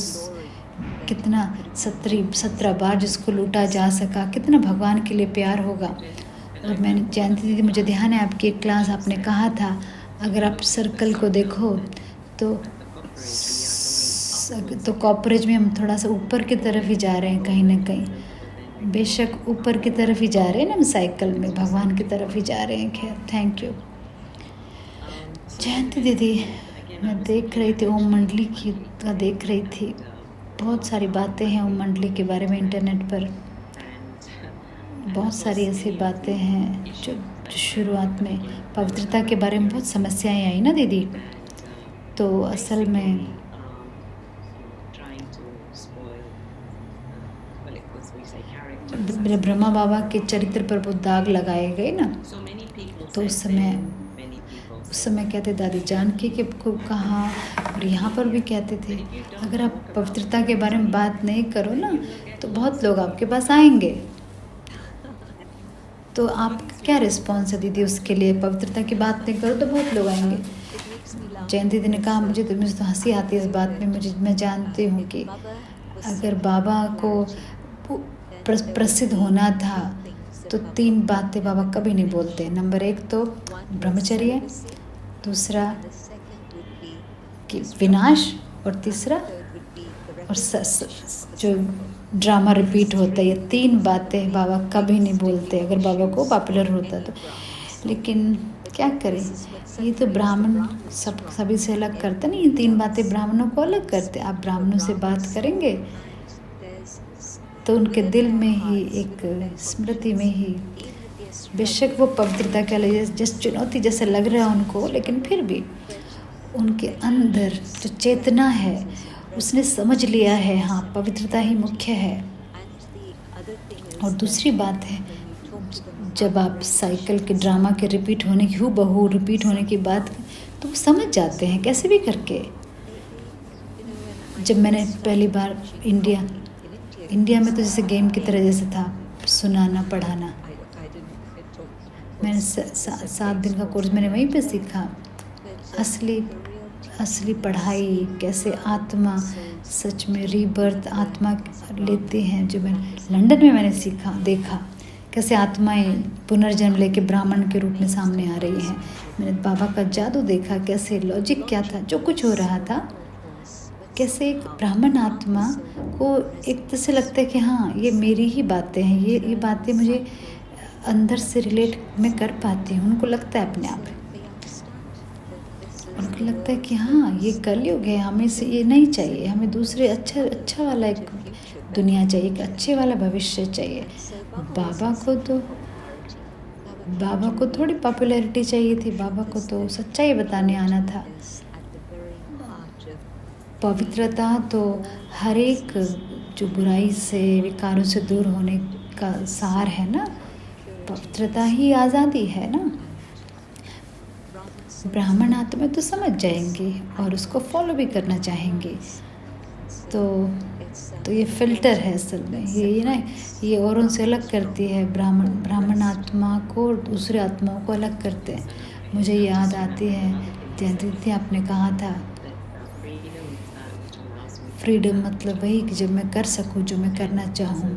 कितना 17 बार जिसको लूटा जा सका, कितना भगवान के लिए प्यार होगा। और मैंने जयंती दीदी, मुझे ध्यान है आपकी एक क्लास आपने कहा था, अगर आप सर्कल को देखो तो कॉपरेज में हम थोड़ा सा ऊपर की तरफ ही जा रहे हैं कहीं ना कहीं। बेशक ऊपर की तरफ ही जा रहे हैं ना हम साइकिल में, भगवान की तरफ ही जा रहे हैं। खैर, थैंक यू जयंती दीदी। मैं देख रही थी ओम मंडली की देख रही थी, बहुत सारी बातें हैं ओम मंडली के बारे में इंटरनेट पर। बहुत सारी ऐसी बातें हैं जो शुरुआत में पवित्रता के बारे में बहुत समस्याएं आई ना दीदी, तो असल में ब्रह्मा बाबा के चरित्र पर बहुत दाग लगाए गए ना। तो उस समय कहते दादी जानकी के को कहा, और यहाँ पर भी कहते थे अगर आप पवित्रता के बारे में बात नहीं करो ना तो बहुत लोग आपके पास आएंगे। तो आपका क्या रिस्पॉन्स है दीदी उसके लिए? पवित्रता की बात नहीं करो तो बहुत लोग आएंगे। जयंती दीदी ने कहा मुझे तो हंसी आती है इस बात में। मैं जानती हूँ कि अगर बाबा को प्रसिद्ध होना था तो 3 बातें बाबा कभी नहीं बोलते। नंबर 1 तो ब्रह्मचर्य, दूसरा कि विनाश, और तीसरा और जो ड्रामा रिपीट होता है। ये 3 बातें बाबा कभी नहीं बोलते अगर बाबा को पॉपुलर होता तो। लेकिन क्या करें, ये तो ब्राह्मण सभी से अलग करते नहीं। ये 3 बातें ब्राह्मणों को अलग करते। आप ब्राह्मणों से बात करेंगे तो उनके दिल में ही एक स्मृति में ही, बेशक वो पवित्रता के लिए जिस चुनौती जैसे लग रहा है उनको, लेकिन फिर भी उनके अंदर जो चेतना है उसने समझ लिया है हाँ पवित्रता ही मुख्य है। और दूसरी बात है, जब आप साइकिल के ड्रामा के रिपीट होने की हूबहू रिपीट होने की बात तो वो समझ जाते हैं कैसे भी करके। जब मैंने पहली बार इंडिया में तो जैसे गेम की तरह जैसे था सुनाना पढ़ाना, मैंने 7 दिन का कोर्स मैंने वहीं पे सीखा। असली पढ़ाई कैसे आत्मा सच में रीबर्थ आत्मा लेते हैं, जो मैंने लंदन में मैंने देखा कैसे आत्माएं पुनर्जन्म लेके ब्राह्मण के रूप में सामने आ रही हैं। मैंने बाबा का जादू देखा, कैसे लॉजिक क्या था जो कुछ हो रहा था, कैसे एक ब्राह्मण आत्मा को एक तरह से लगता है कि हाँ ये मेरी ही बातें हैं, ये बातें मुझे अंदर से रिलेट मैं कर पाती हूँ। उनको लगता है अपने आप, उनको लगता है कि हाँ ये कलयुग है, हमें से ये नहीं चाहिए, हमें दूसरे अच्छा वाला एक दुनिया चाहिए, एक अच्छे वाला भविष्य चाहिए। बाबा को थोड़ी पॉपुलैरिटी चाहिए थी, बाबा को तो सच्चाई बताने आना था। पवित्रता तो हर एक जो बुराई से विकारों से दूर होने का सार है ना, पवित्रता ही आज़ादी है ना। ब्राह्मण आत्मा तो समझ जाएंगे और उसको फॉलो भी करना चाहेंगे। तो ये फिल्टर है असल में, ये ना ये औरों से अलग करती है। ब्राह्मण आत्मा को दूसरे आत्माओं को अलग करते हैं। मुझे याद आती है जयंती आपने कहा था फ्रीडम मतलब वही कि जब मैं कर सकूं जो मैं करना चाहूं,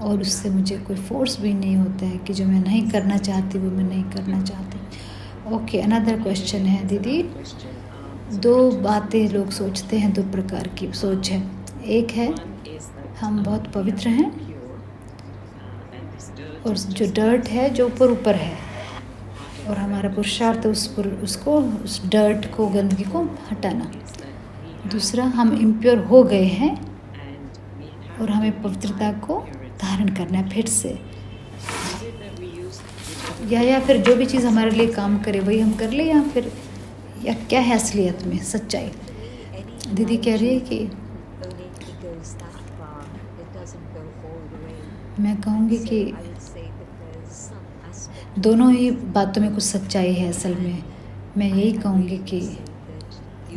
और उससे मुझे कोई फोर्स भी नहीं होता है कि जो मैं नहीं करना चाहती वो मैं नहीं करना चाहती। ओके, अनदर क्वेश्चन है दीदी। दो बातें लोग सोचते हैं, दो प्रकार की सोच है। एक है हम बहुत पवित्र हैं, और जो डर्ट है जो ऊपर ऊपर है, और हमारा पुरुषार्थ उस डर्ट को, गंदगी को हटाना। दूसरा, हम इम्प्योर हो गए हैं और हमें पवित्रता को धारण करना है फिर से, या फिर जो भी चीज़ हमारे लिए काम करे वही हम कर ले, या क्या है असलियत में सच्चाई। दीदी कह रही है कि मैं कहूँगी कि दोनों ही बातों में कुछ सच्चाई है। असल में मैं यही कहूँगी कि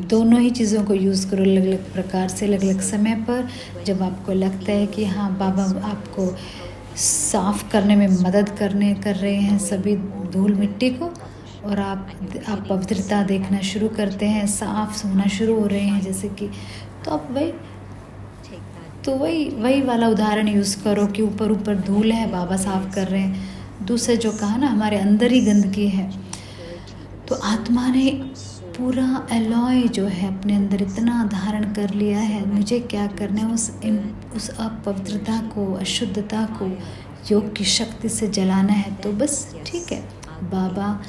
दोनों ही चीज़ों को यूज़ करो अलग अलग प्रकार से, अलग अलग समय पर। जब आपको लगता है कि हाँ बाबा आपको साफ़ करने में मदद कर रहे हैं सभी धूल मिट्टी को, और आप पवित्रता देखना शुरू करते हैं, साफ़ होना शुरू हो रहे हैं जैसे कि, तो आप वही वाला उदाहरण यूज़ करो कि ऊपर ऊपर धूल है, बाबा साफ़ कर रहे हैं। दूसरे जो कहा ना, हमारे अंदर ही गंदगी है, तो आत्मा ने पूरा एलॉय जो है अपने अंदर इतना धारण कर लिया है। मुझे क्या करना है, उस अपवित्रता को, अशुद्धता को योग की शक्ति से जलाना है। तो बस ठीक है, बाबा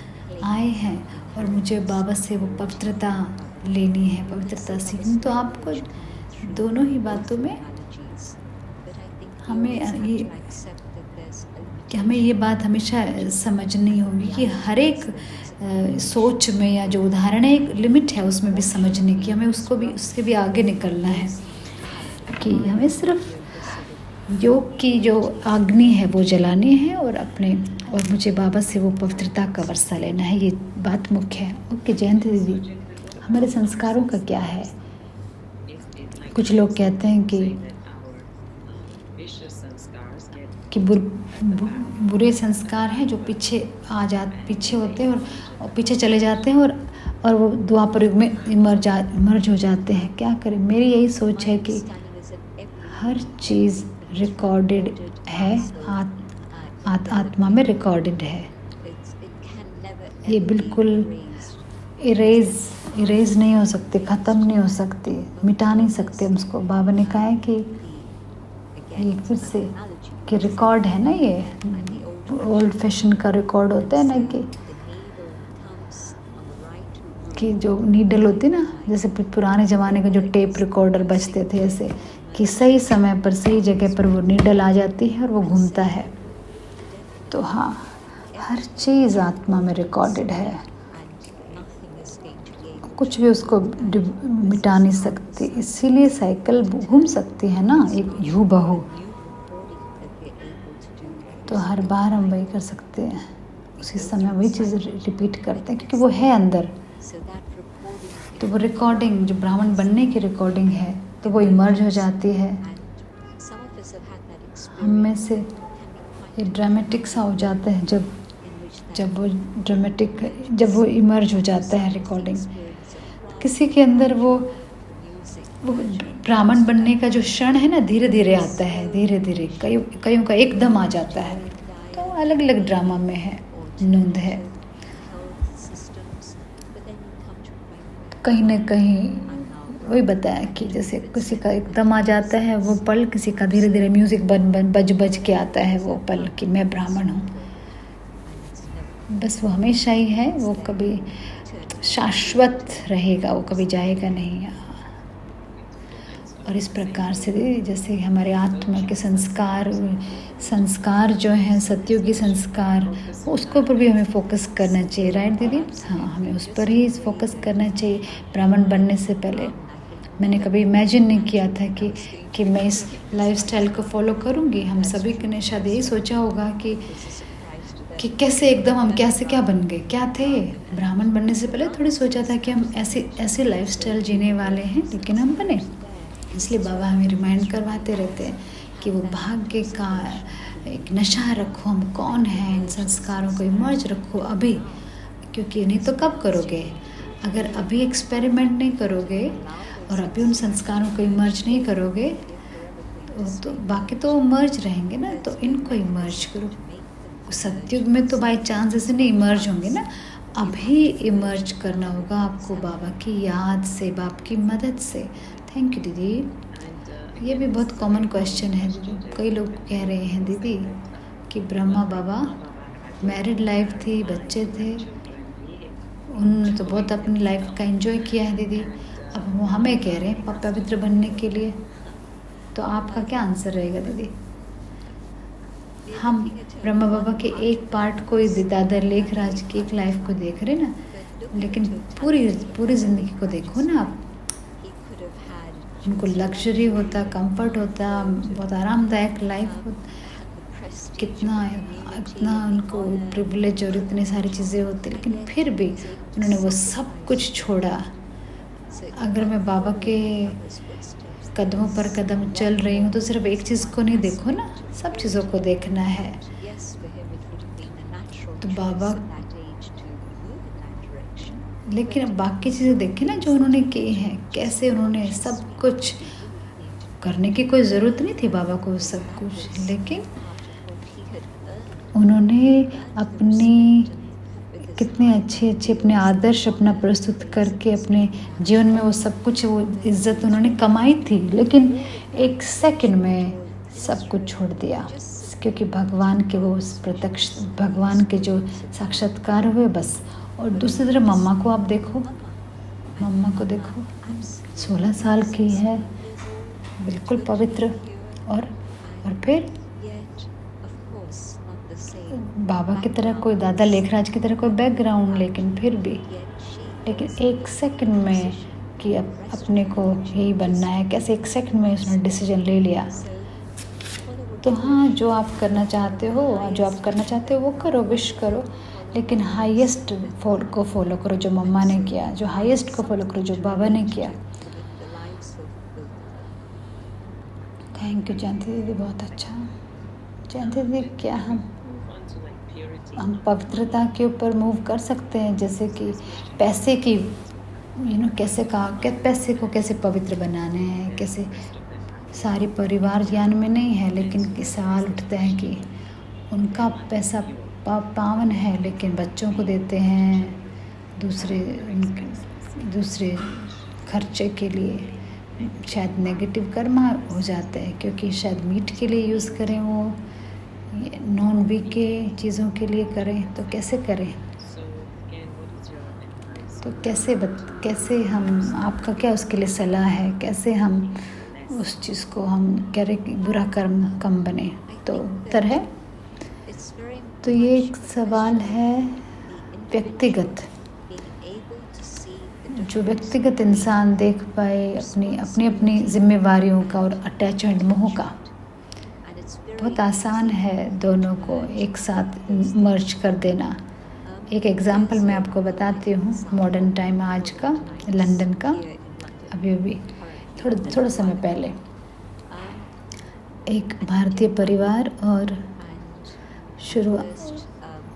आए हैं और मुझे बाबा से वो पवित्रता लेनी है, पवित्रता सीखनी। तो आपको दोनों ही बातों में हमें ये बात हमेशा समझनी होगी कि हर एक सोच में या जो उदाहरण है, एक लिमिट है उसमें भी समझने की। हमें उसके भी आगे निकलना है कि हमें सिर्फ योग की जो अग्नि है वो जलानी है, और मुझे बाबा से वो पवित्रता का वर्षा लेना है। ये बात मुख्य है। ओके जयंती दीदी, हमारे संस्कारों का क्या है? कुछ लोग कहते हैं कि बुरे संस्कार हैं जो पीछे होते हैं और पीछे चले जाते हैं, और वो द्वापर युग में इमर्ज हो जाते हैं। क्या करें? मेरी यही सोच है कि हर चीज़ रिकॉर्डेड है, आत्मा में रिकॉर्डेड है। ये बिल्कुल इरेज नहीं हो सकती, ख़त्म नहीं हो सकती, मिटा नहीं सकते हम उसको। बाबा ने कहा है कि ये फिर से कि रिकॉर्ड है ना, ये ओल्ड फैशन का रिकॉर्ड होता है ना, कि जो नीडल होती ना, जैसे पुराने ज़माने के जो टेप रिकॉर्डर बजते थे, ऐसे कि सही समय पर सही जगह पर वो नीडल आ जाती है और वो घूमता है। तो हाँ, हर चीज़ आत्मा में रिकॉर्डेड है, कुछ भी उसको मिटा नहीं सकती। इसीलिए साइकिल घूम सकती है ना, एक यूं बहू। तो हर बार हम वही कर सकते हैं, उसी समय वही चीज़ रिपीट करते हैं, क्योंकि वो है अंदर। तो वो रिकॉर्डिंग जो ब्राह्मण बनने की रिकॉर्डिंग है, तो वो इमर्ज हो जाती है हम में से। ये ड्रामेटिक सा हो जाता है जब वो इमर्ज हो जाता है रिकॉर्डिंग। किसी के अंदर वो ब्राह्मण बनने का जो क्षण है ना, धीरे धीरे आता है, धीरे धीरे कईयों का एकदम आ जाता है। तो अलग अलग ड्रामा में है, नूंद है। कहीं ना कहीं वही बताया कि जैसे किसी का एकदम आ जाता है वो पल, किसी का धीरे धीरे म्यूज़िक बज के आता है वो पल कि मैं ब्राह्मण हूँ। बस वो हमेशा ही है, वो कभी शाश्वत रहेगा, वो कभी जाएगा नहीं। और इस प्रकार से जैसे हमारे आत्मा के संस्कार जो हैं, सत्युगी संस्कार, उसके ऊपर भी हमें फोकस करना चाहिए। राइट दीदी? हाँ, हमें उस पर ही फोकस करना चाहिए। ब्राह्मण बनने से पहले मैंने कभी इमेजिन नहीं किया था कि मैं इस लाइफस्टाइल को फॉलो करूँगी। हम सभी ने शायद यही सोचा होगा कि कैसे एकदम हम कैसे क्या बन गए, क्या थे। ब्राह्मण बनने से पहले थोड़ी सोचा था कि हम ऐसे लाइफस्टाइल जीने वाले हैं, लेकिन हम बने। इसलिए बाबा हमें रिमाइंड करवाते रहते हैं कि वो भाग्य का एक नशा रखो, हम कौन हैं, इन संस्कारों को इमर्ज रखो अभी, क्योंकि नहीं तो कब करोगे। अगर अभी एक्सपेरिमेंट नहीं करोगे और अभी उन संस्कारों को इमर्ज नहीं करोगे तो बाकी तो मर्ज रहेंगे ना। तो इनको इमर्ज करो। सत्युग में तो बाई चांस ऐसे नहीं इमर्ज होंगे ना, अभी इमर्ज करना होगा आपको बाबा की याद से, बाप की मदद से। थैंक यू दीदी। ये भी बहुत कॉमन क्वेश्चन है दीदी, कई लोग कह रहे हैं दीदी कि ब्रह्मा बाबा मैरिड लाइफ थी, बच्चे थे, उन्होंने तो बहुत अपनी लाइफ का एंजॉय किया है दीदी, अब वो हमें कह रहे हैं पवित्र बनने के लिए, तो आपका क्या आंसर रहेगा दीदी? हम ब्रह्मा बाबा के एक पार्ट को दादा लेखराज की एक लाइफ को देख रहे ना, लेकिन पूरी ज़िंदगी को देखो ना आप। उनको लग्जरी होता, कंफर्ट होता, बहुत आरामदायक लाइफ होता, इतना उनको प्रिविलेज और इतनी सारी चीज़ें होती, लेकिन फिर भी उन्होंने वो सब कुछ छोड़ा। अगर मैं बाबा के कदमों पर कदम चल रही हूँ तो सिर्फ एक चीज़ को नहीं देखो ना, सब चीज़ों को देखना है। तो बाबा, लेकिन अब बाकी चीज़ें देखें ना जो उन्होंने की हैं, कैसे उन्होंने सब कुछ करने की कोई ज़रूरत नहीं थी बाबा को सब कुछ, लेकिन उन्होंने अपनी कितने अच्छे अपने आदर्श अपना प्रस्तुत करके अपने जीवन में वो सब कुछ, वो इज़्ज़त उन्होंने कमाई थी, लेकिन एक सेकंड में सब कुछ छोड़ दिया, क्योंकि भगवान के वो प्रत्यक्ष भगवान के जो साक्षात्कार हुए बस। और दूसरी तरफ मम्मा को आप देखो, मम्मा को देखो, 16 साल की है, बिल्कुल पवित्र, और फिर बाबा की तरह कोई, दादा लेखराज की तरह कोई बैकग्राउंड, लेकिन फिर भी, लेकिन एक सेकंड में कि अपने को यही बनना है, कैसे एक सेकंड में उसने डिसीजन ले लिया। तो हाँ, जो आप करना चाहते हो वो करो, विश करो, लेकिन हाईएस्ट को फॉलो करो, जो मम्मा ने किया, जो हाईएस्ट को फॉलो करो, जो बाबा ने किया। थैंक यू जयंती दीदी, बहुत अच्छा। जयंती दीदी, क्या हम पवित्रता के ऊपर मूव कर सकते हैं, जैसे कि पैसे की कैसे पैसे को कैसे पवित्र बनाने हैं, कैसे सारी परिवार ज्ञान में नहीं है, लेकिन सवाल उठते हैं कि उनका पैसा पावन है, लेकिन बच्चों को देते हैं दूसरे खर्चे के लिए, शायद नेगेटिव कर्मा हो जाते हैं, क्योंकि शायद मीट के लिए यूज़ करें, वो नॉन वीक के चीज़ों के लिए करें, तो कैसे करें? तो कैसे हम, आपका क्या उसके लिए सलाह है, कैसे हम उस चीज़ को हम करें कि बुरा कर्म कम बने? तो उत्तर है, तो ये एक सवाल है व्यक्तिगत, जो व्यक्तिगत इंसान देख पाए अपनी जिम्मेवारियों का और अटैचमेंट मोह का। बहुत आसान है दोनों को एक साथ मर्ज कर देना। एक एग्ज़ाम्पल मैं आपको बताती हूँ, मॉडर्न टाइम आज का, लंदन का, अभी थोड़ा समय पहले एक भारतीय परिवार, और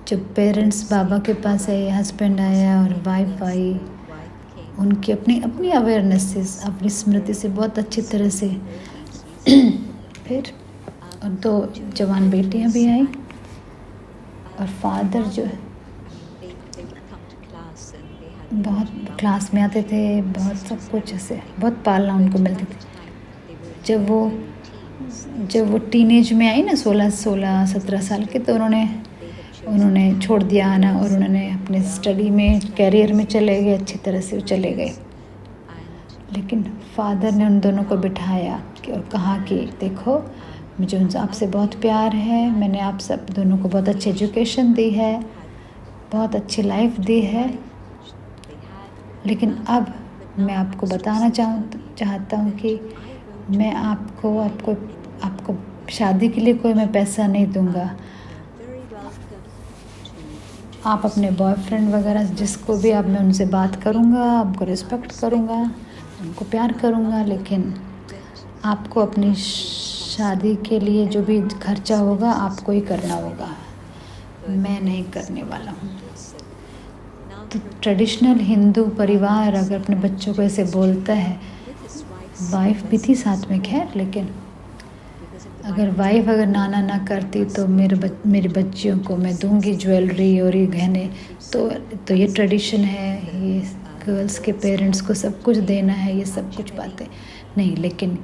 जब पेरेंट्स बाबा के पास आए, हस्बैंड आया और वाइफ आई, उनकी अपनी अवेयरनेस से, अपनी स्मृति से बहुत अच्छी तरह से फिर, और 2 जवान बेटियां भी आई, और फादर जो है बहुत क्लास में आते थे, बहुत सब कुछ ऐसे, बहुत पालना उनको मिलती थी। जब वो टीनेज में आई ना, 16-17 साल के, तो उन्होंने छोड़ दिया आना, और उन्होंने अपने स्टडी में, कैरियर में चले गए, अच्छी तरह से वो चले गए। लेकिन फादर ने उन दोनों को बिठाया और कहा कि देखो, मुझे उनसे आपसे बहुत प्यार है, मैंने आप सब दोनों को बहुत अच्छी एजुकेशन दी है, बहुत अच्छी लाइफ दी है, लेकिन अब मैं आपको बताना चाहता हूँ कि मैं आपको शादी के लिए कोई मैं पैसा नहीं दूँगा। आप अपने बॉयफ्रेंड वगैरह जिसको भी आप, मैं उनसे बात करूँगा, आपको रिस्पेक्ट करूँगा, उनको प्यार करूँगा, लेकिन आपको अपनी शादी के लिए जो भी खर्चा होगा आपको ही करना होगा, मैं नहीं करने वाला हूँ। तो ट्रेडिशनल हिंदू परिवार अगर अपने बच्चों को ऐसे बोलता है, वाइफ भी थी साथ में खैर, लेकिन अगर वाइफ अगर ना करती तो मेरे बच्चियों को मैं दूंगी ज्वेलरी और ये गहने। तो ये ट्रेडिशन है, ये गर्ल्स के पेरेंट्स को सब कुछ देना है, ये सब कुछ बातें नहीं। लेकिन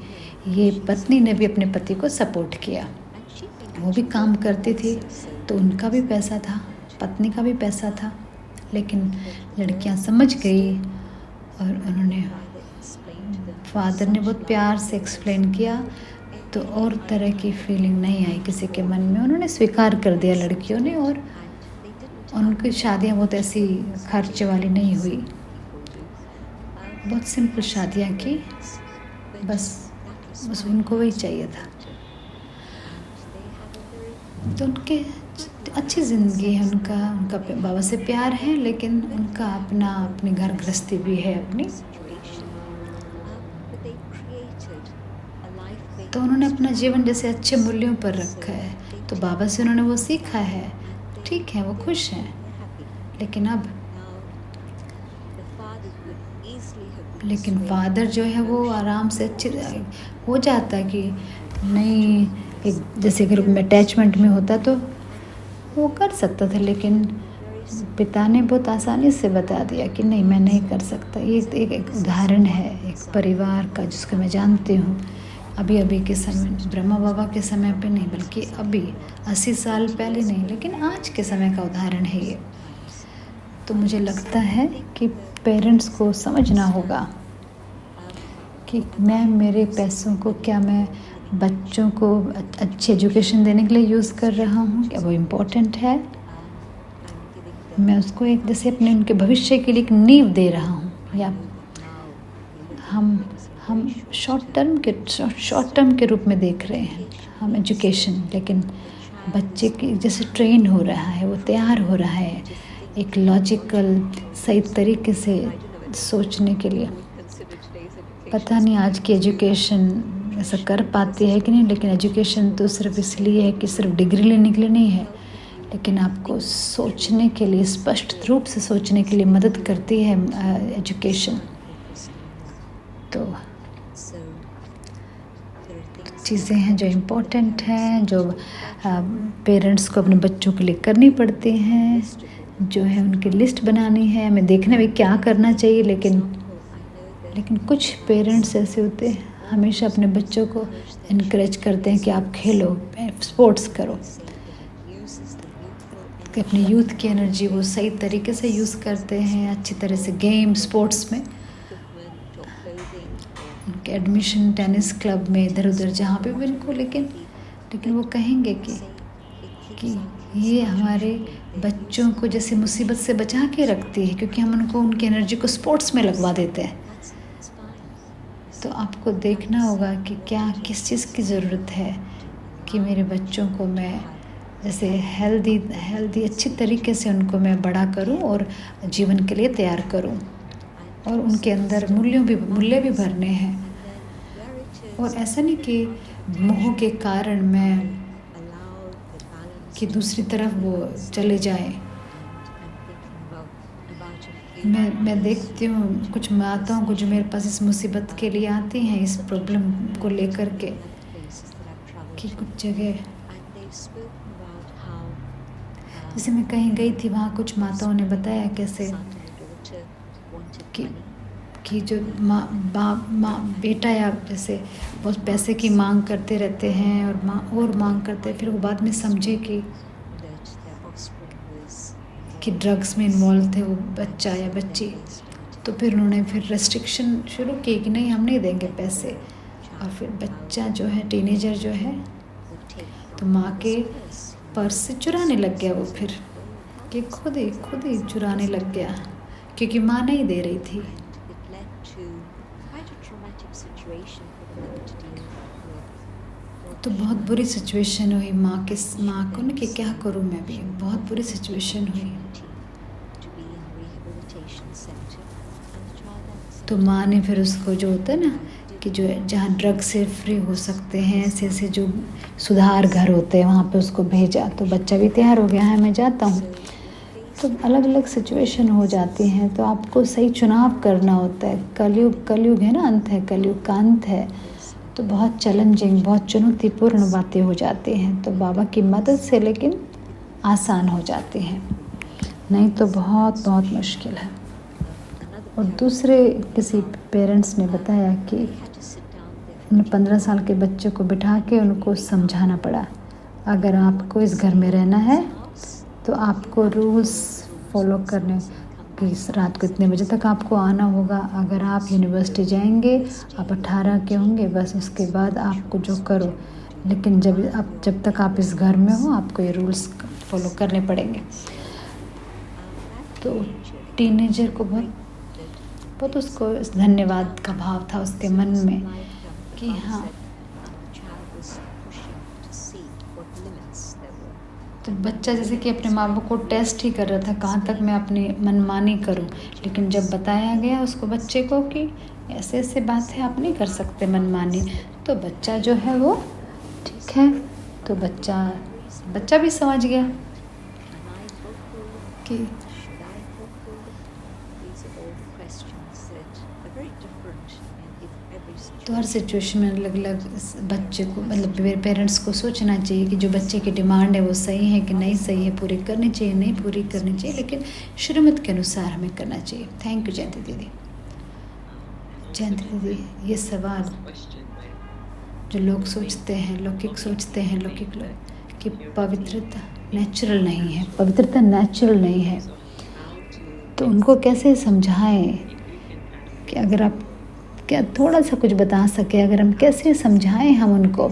ये पत्नी ने भी अपने पति को सपोर्ट किया। वो भी काम करती थी तो उनका भी पैसा था, पत्नी का भी पैसा था। लेकिन लड़कियां समझ गई और उन्होंने, फादर ने बहुत प्यार से एक्सप्लेन किया तो और तरह की फीलिंग नहीं आई किसी के मन में। उन्होंने स्वीकार कर दिया लड़कियों ने, और उनकी शादियां बहुत ऐसी खर्चे वाली नहीं हुई, बहुत सिंपल शादियां की। बस उनको वही चाहिए था। तो उनके अच्छी ज़िंदगी है, उनका बाबा से प्यार है, लेकिन उनका अपनी घर गृहस्थी भी है अपनी। तो उन्होंने अपना जीवन जैसे अच्छे मूल्यों पर रखा है, तो बाबा से उन्होंने वो सीखा है। ठीक है, वो खुश हैं, लेकिन फादर जो है वो आराम से अच्छे हो जाता है कि नहीं, एक जैसे ग्रुप में अटैचमेंट में होता तो वो कर सकता था। लेकिन पिता ने बहुत आसानी से बता दिया कि नहीं, मैं नहीं कर सकता। ये एक उदाहरण है एक परिवार का जिसको मैं जानती हूँ। अभी के समय, ब्रह्मा बाबा के समय पे नहीं, बल्कि अभी 80 साल पहले नहीं, लेकिन आज के समय का उदाहरण है ये। तो मुझे लगता है कि पेरेंट्स को समझना होगा कि मैं मेरे पैसों को क्या मैं बच्चों को अच्छी एजुकेशन देने के लिए यूज़ कर रहा हूँ, क्या वो इम्पोर्टेंट है। मैं उसको एक जैसे अपने उनके भविष्य के लिए एक नींव दे रहा हूँ, या हम शॉर्ट टर्म के रूप में देख रहे हैं हम एजुकेशन। लेकिन बच्चे की जैसे ट्रेन हो रहा है, वो तैयार हो रहा है एक लॉजिकल सही तरीके से सोचने के लिए। पता नहीं आज की एजुकेशन ऐसा कर पाती है कि नहीं, लेकिन एजुकेशन तो सिर्फ इसलिए है कि सिर्फ डिग्री लेने के लिए नहीं है, लेकिन आपको सोचने के लिए, स्पष्ट रूप से सोचने के लिए मदद करती है एजुकेशन। तो चीज़ें हैं जो इम्पोर्टेंट हैं, जो पेरेंट्स को अपने बच्चों के लिए करनी पड़ती हैं, जो है उनकी लिस्ट बनानी है, हमें देखना भी क्या करना चाहिए। लेकिन कुछ पेरेंट्स ऐसे होते हैं, हमेशा अपने बच्चों को इनकरेज करते हैं कि आप खेलो, स्पोर्ट्स करो, कि अपनी यूथ की एनर्जी वो सही तरीके से यूज़ करते हैं, अच्छी तरह से गेम स्पोर्ट्स में उनके एडमिशन टेनिस क्लब में इधर उधर जहाँ पे भी उनको, लेकिन वो कहेंगे कि ये हमारे बच्चों को जैसे मुसीबत से बचा के रखती है, क्योंकि हम उनको उनकी एनर्जी को स्पोर्ट्स में लगवा देते हैं। तो आपको देखना होगा कि क्या किस चीज़ की ज़रूरत है कि मेरे बच्चों को मैं जैसे हेल्दी अच्छी तरीके से उनको मैं बड़ा करूं और जीवन के लिए तैयार करूं, और उनके अंदर मूल्य भी भरने हैं। और ऐसा नहीं कि मोह के कारण मैं कि दूसरी तरफ वो चले जाए। मैं देखती हूँ कुछ माताओं को जो मेरे पास इस मुसीबत के लिए आती हैं, इस प्रॉब्लम को लेकर के, कि कुछ जगह जैसे मैं कहीं गई थी, वहाँ कुछ माताओं ने बताया कैसे कि जो माँ बेटा या जैसे बहुत पैसे की मांग करते रहते हैं और मांग करते हैं, फिर वो बाद में समझे कि ड्रग्स में इन्वॉल्व थे वो बच्चा या बच्ची। तो फिर उन्होंने रेस्ट्रिक्शन शुरू की कि नहीं, हम नहीं देंगे पैसे। और फिर बच्चा जो है, टीनेजर जो है, तो माँ के पर्स से चुराने लग गया वो, फिर कि खुद ही चुराने लग गया, क्योंकि माँ नहीं दे रही थी। तो बहुत बुरी सिचुएशन हुई माँ को ना, कि क्या करूँ मैं भी, बहुत बुरी सिचुएशन हुई। तो माँ ने फिर उसको जो होता है ना कि जो जहाँ ड्रग से फ्री हो सकते हैं, ऐसे जो सुधार घर होते हैं, वहाँ पे उसको भेजा। तो बच्चा भी तैयार हो गया है, मैं जाता हूँ। तो अलग अलग सिचुएशन हो जाती हैं, तो आपको सही चुनाव करना होता है। कलयुग है ना, अंत है, कलयुग का अंत है। तो बहुत चैलेंजिंग, बहुत चुनौतीपूर्ण बातें हो जाती हैं, तो बाबा की मदद से लेकिन आसान हो जाती हैं, नहीं तो बहुत बहुत मुश्किल है। और दूसरे किसी पेरेंट्स ने बताया कि उन 15 साल के बच्चे को बिठा के उनको समझाना पड़ा, अगर आपको इस घर में रहना है तो आपको रूल्स फॉलो करने कि रात को इतने बजे तक आपको आना होगा। अगर आप यूनिवर्सिटी जाएंगे, आप 18 के होंगे, बस उसके बाद आपको जो करो, लेकिन जब तक आप इस घर में हो आपको ये रूल्स फॉलो करने पड़ेंगे। तो टीनेजर को बहुत उसको धन्यवाद का भाव था उसके मन में कि हाँ, तो बच्चा जैसे कि अपने माँ बाप को टेस्ट ही कर रहा था, कहाँ तक मैं अपनी मनमानी करूं, लेकिन जब बताया गया उसको बच्चे को कि ऐसे ऐसे बात है, आप नहीं कर सकते मनमानी, तो बच्चा जो है वो ठीक है, तो बच्चा भी समझ गया कि तो हर सिचुएशन में अलग अलग बच्चे को, मतलब मेरे पेरेंट्स को सोचना चाहिए कि जो बच्चे की डिमांड है वो सही है कि नहीं सही है, पूरी करनी चाहिए नहीं पूरी करनी चाहिए, लेकिन श्रीमत के अनुसार हमें करना चाहिए। थैंक यू जयंती दीदी। जयंती दीदी, ये सवाल जो लोग सोचते हैं, लौकिक लोग कि पवित्रता नेचुरल नहीं है, पवित्रता नेचुरल नहीं है, तो उनको कैसे समझाएं कि अगर आप क्या थोड़ा सा कुछ बता सके, अगर हम कैसे समझाएं हम उनको।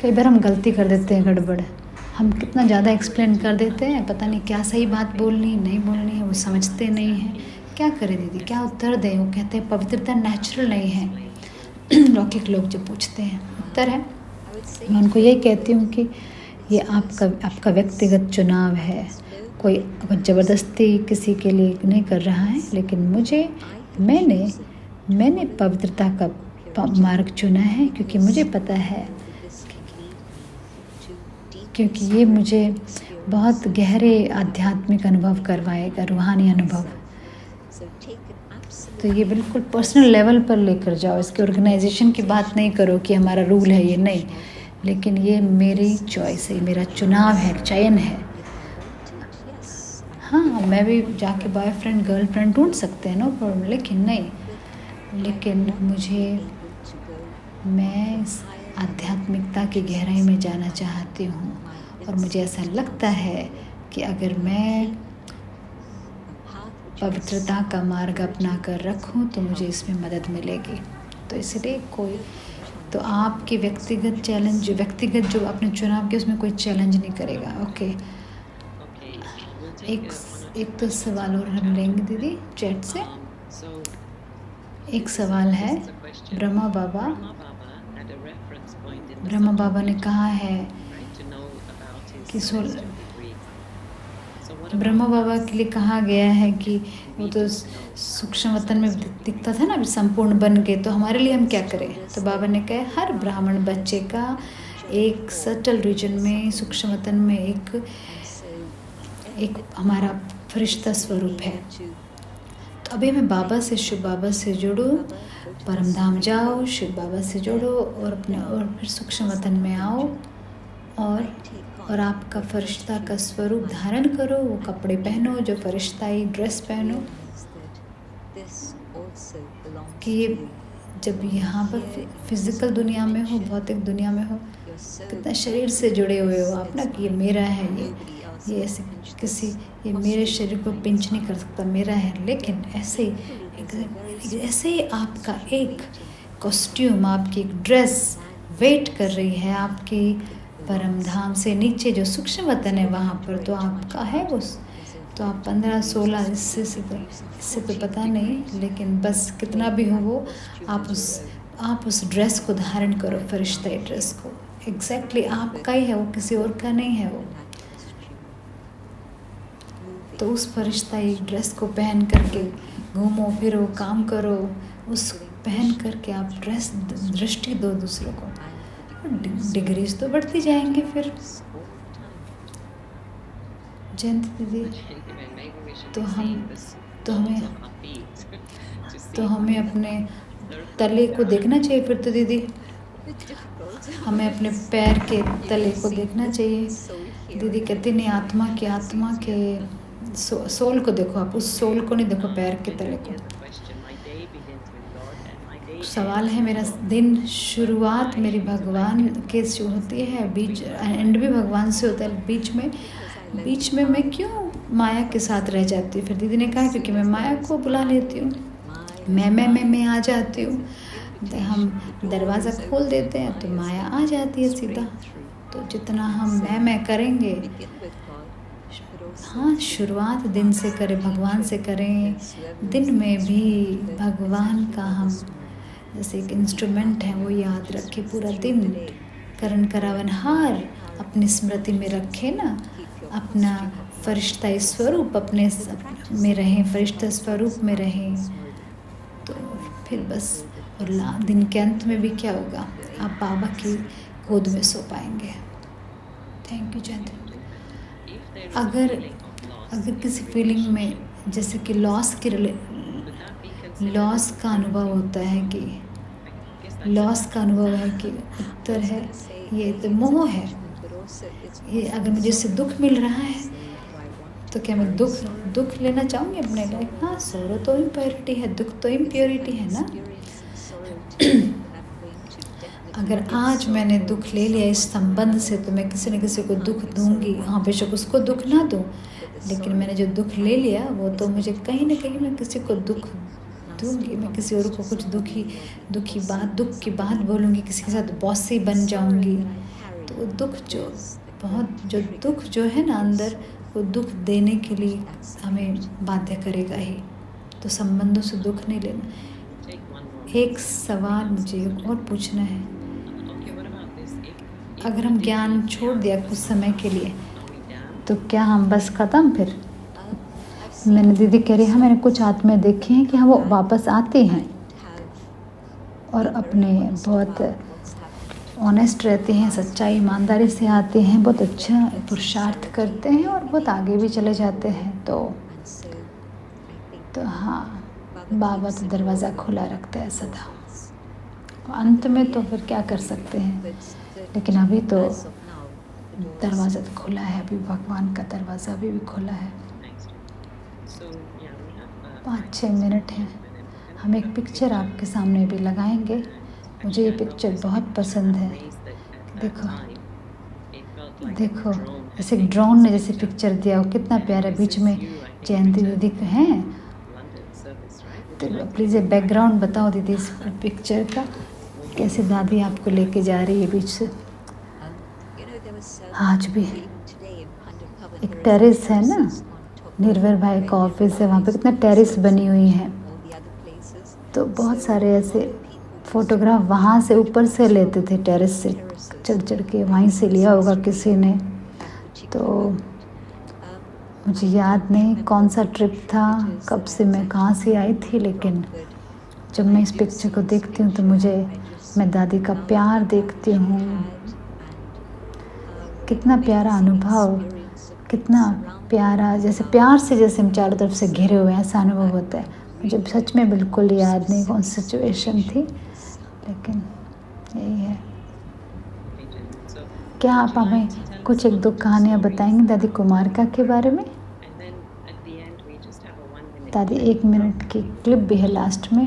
कई बार हम गलती कर देते हैं, गड़बड़, हम कितना ज़्यादा एक्सप्लेन कर देते हैं, पता नहीं क्या सही बात बोलनी नहीं बोलनी है, वो समझते नहीं हैं। क्या करें दीदी, क्या उत्तर दें? वो कहते हैं पवित्रता नेचुरल नहीं है। लौकिक लोग जो पूछते हैं, उत्तर है, मैं उनको यही कहती हूँ कि ये आपका व्यक्तिगत चुनाव है, कोई ज़बरदस्ती किसी के लिए नहीं कर रहा है, लेकिन मैंने पवित्रता का मार्ग चुना है, क्योंकि मुझे पता है, क्योंकि ये मुझे बहुत गहरे आध्यात्मिक अनुभव करवाएगा, रूहानी अनुभव। तो ये बिल्कुल पर्सनल लेवल पर लेकर जाओ, इसके ऑर्गेनाइजेशन की बात नहीं करो कि हमारा रूल है ये, नहीं, लेकिन ये मेरी चॉइस है, मेरा चुनाव है, चयन है। हाँ, मैं भी जाके बॉयफ्रेंड गर्लफ्रेंड ढूंढ सकते हैं, नो प्रॉब्लम, लेकिन मैं इस आध्यात्मिकता की गहराई में जाना चाहती हूँ, और मुझे ऐसा लगता है कि अगर मैं पवित्रता का मार्ग अपना कर रखूँ तो मुझे इसमें मदद मिलेगी। तो इसलिए तो आपके व्यक्तिगत जो अपने चुनाव के, उसमें कोई चैलेंज नहीं करेगा। ओके, एक तो सवाल और हम लेंगे दीदी चैट से। एक सवाल है, ब्रह्मा बाबा ने कहा है कि ब्रह्मा बाबा के लिए कहा गया है कि वो तो सूक्ष्म वतन में दिखता था ना, अभी संपूर्ण बन के, तो हमारे लिए हम क्या करें? तो बाबा ने कहा हर ब्राह्मण बच्चे का एक सटल रीजन में, सूक्ष्म वतन में एक हमारा फरिश्ता स्वरूप है। तो अभी मैं बाबा से, शिव बाबा से जुड़ो, परम धाम जाओ, शिव बाबा से जुड़ो, और फिर सूक्ष्म वतन में आओ, और आपका फरिश्ता का स्वरूप धारण करो, वो कपड़े पहनो, जो फरिश्ताई ड्रेस पहनो, कि ये जब यहाँ पर फिजिकल दुनिया में हो, भौतिक दुनिया में हो, कितना शरीर से जुड़े हुए हो आप ना, कि ये मेरा है, ये ऐसे ये मेरे शरीर को पिंच नहीं कर सकता, मेरा है। लेकिन ऐसे ही आपका एक कॉस्ट्यूम, आपकी एक ड्रेस वेट कर रही है आपकी परम धाम से नीचे जो सूक्ष्म वतन है वहाँ पर, तो आपका है उस, तो आप 15-16 इससे तो पता नहीं, लेकिन बस कितना भी हो वो, आप उस ड्रेस को धारण करो, फरिश्ताई ड्रेस को, एग्जैक्टली आपका ही है वो, किसी और का नहीं है वो। तो उस फरिश्ताई ड्रेस को पहन करके घूमो फिरो, काम करो, उस पहन करके आप दृष्टि दो दूसरों को, डिग्रीज तो बढ़ती जाएंगे फिर। जयंती दीदी, तो हमें अपने तले को देखना चाहिए फिर तो दीदी, हमें अपने पैर के तले को देखना चाहिए। दीदी कहती नहीं, आत्मा के सोल को देखो, आप उस सोल को नहीं देखो, पैर के तले को। सवाल है मेरा, दिन शुरुआत मेरी भगवान के से होती है, बीच एंड भी भगवान से होता है, बीच में मैं क्यों माया के साथ रह जाती हूँ? फिर दीदी ने कहा क्योंकि मैं माया को बुला लेती हूँ, मैं आ जाती हूँ। तो हम दरवाज़ा खोल देते हैं तो माया आ जाती है सीधा। तो जितना हम मैं करेंगे, हाँ, शुरुआत दिन से करें, भगवान से करें। दिन में भी भगवान का हम जैसे एक इंस्ट्रूमेंट है वो याद रखें, पूरा दिन करण करावन हार अपनी स्मृति में रखें ना, अपना फरिश्ता स्वरूप अपने में रहें, फरिश्ता स्वरूप में रहें। तो फिर बस, और दिन के अंत में भी क्या होगा, आप बाबा की गोद में सो पाएंगे। Thank you Jayant. अगर किसी फीलिंग में जैसे कि लॉस का अनुभव होता है, कि उत्तर है ये तो मोह है, ये अगर मुझे इससे दुख मिल रहा है तो क्या मैं दुख लेना चाहूँगी अपने लाइफ? हाँ, सोरो तो इम्प्योरिटी है, दुख तो इम्प्योरिटी है ना। अगर आज मैंने दुख ले लिया इस संबंध से तो मैं किसी न किसी को दुख दूंगी। हाँ, बेशक उसको दुख ना दूँ, लेकिन मैंने जो दुख ले लिया वो तो मुझे कहीं ना कहीं मैं किसी को दुख दूंगी। मैं किसी और को कुछ दुख की बात बोलूँगी, किसी के साथ बॉसी बन जाऊँगी। तो वो दुख जो है ना अंदर, वो दुख देने के लिए हमें बाध्य करेगा ही। तो संबंधों से दुख नहीं लेना। एक सवाल मुझे और पूछना है, अगर हम ज्ञान छोड़ दिया कुछ समय के लिए तो क्या हम बस ख़त्म? फिर मैंने दीदी कह रही है, मैंने कुछ आत्माएं देखी हैं कि हाँ वो वापस आती हैं और अपने बहुत ऑनेस्ट रहते हैं, सच्चाई ईमानदारी से आते हैं, बहुत अच्छा पुरुषार्थ करते हैं और बहुत आगे भी चले जाते हैं। तो हाँ, बाबा तो दरवाज़ा खुला रखता है सदा। अंत में तो फिर क्या कर सकते हैं, लेकिन अभी तो दरवाज़ा तो खुला है, अभी भगवान का दरवाज़ा अभी भी खुला है। 5-6 मिनट हैं। हम एक पिक्चर आपके सामने भी लगाएंगे। मुझे ये पिक्चर बहुत पसंद है। देखो जैसे ड्रोन ने जैसे पिक्चर दिया, वो कितना प्यारा, बीच में जयंती दीदी हैं। तो प्लीज़ ये बैकग्राउंड बताओ दीदी इस पिक्चर का, कैसे दादी आपको लेके जा रही है बीच से। आज भी एक टेरेस है ना, निर्भर भाई का ऑफिस है, वहाँ पे कितना टेरेस बनी हुई है। तो बहुत सारे ऐसे फोटोग्राफ वहाँ से ऊपर से लेते थे, टेरेस से चढ़ के वहीं से लिया होगा किसी ने। तो मुझे याद नहीं कौन सा ट्रिप था, कब से मैं कहाँ से आई थी, लेकिन जब मैं इस पिक्चर को देखती हूँ तो मैं दादी का प्यार देखती हूँ। कितना प्यारा अनुभव, कितना प्यारा, जैसे प्यार से जैसे हम चारों तरफ से घिरे हुए हैं, ऐसा अनुभव होता है। मुझे सच में बिल्कुल याद नहीं कौन सी सिचुएशन थी, लेकिन यही है। क्या आप हमें कुछ 1-2 कहानियाँ बताएंगी दादी कुमारिका के बारे में? दादी 1 मिनट की क्लिप भी है लास्ट में।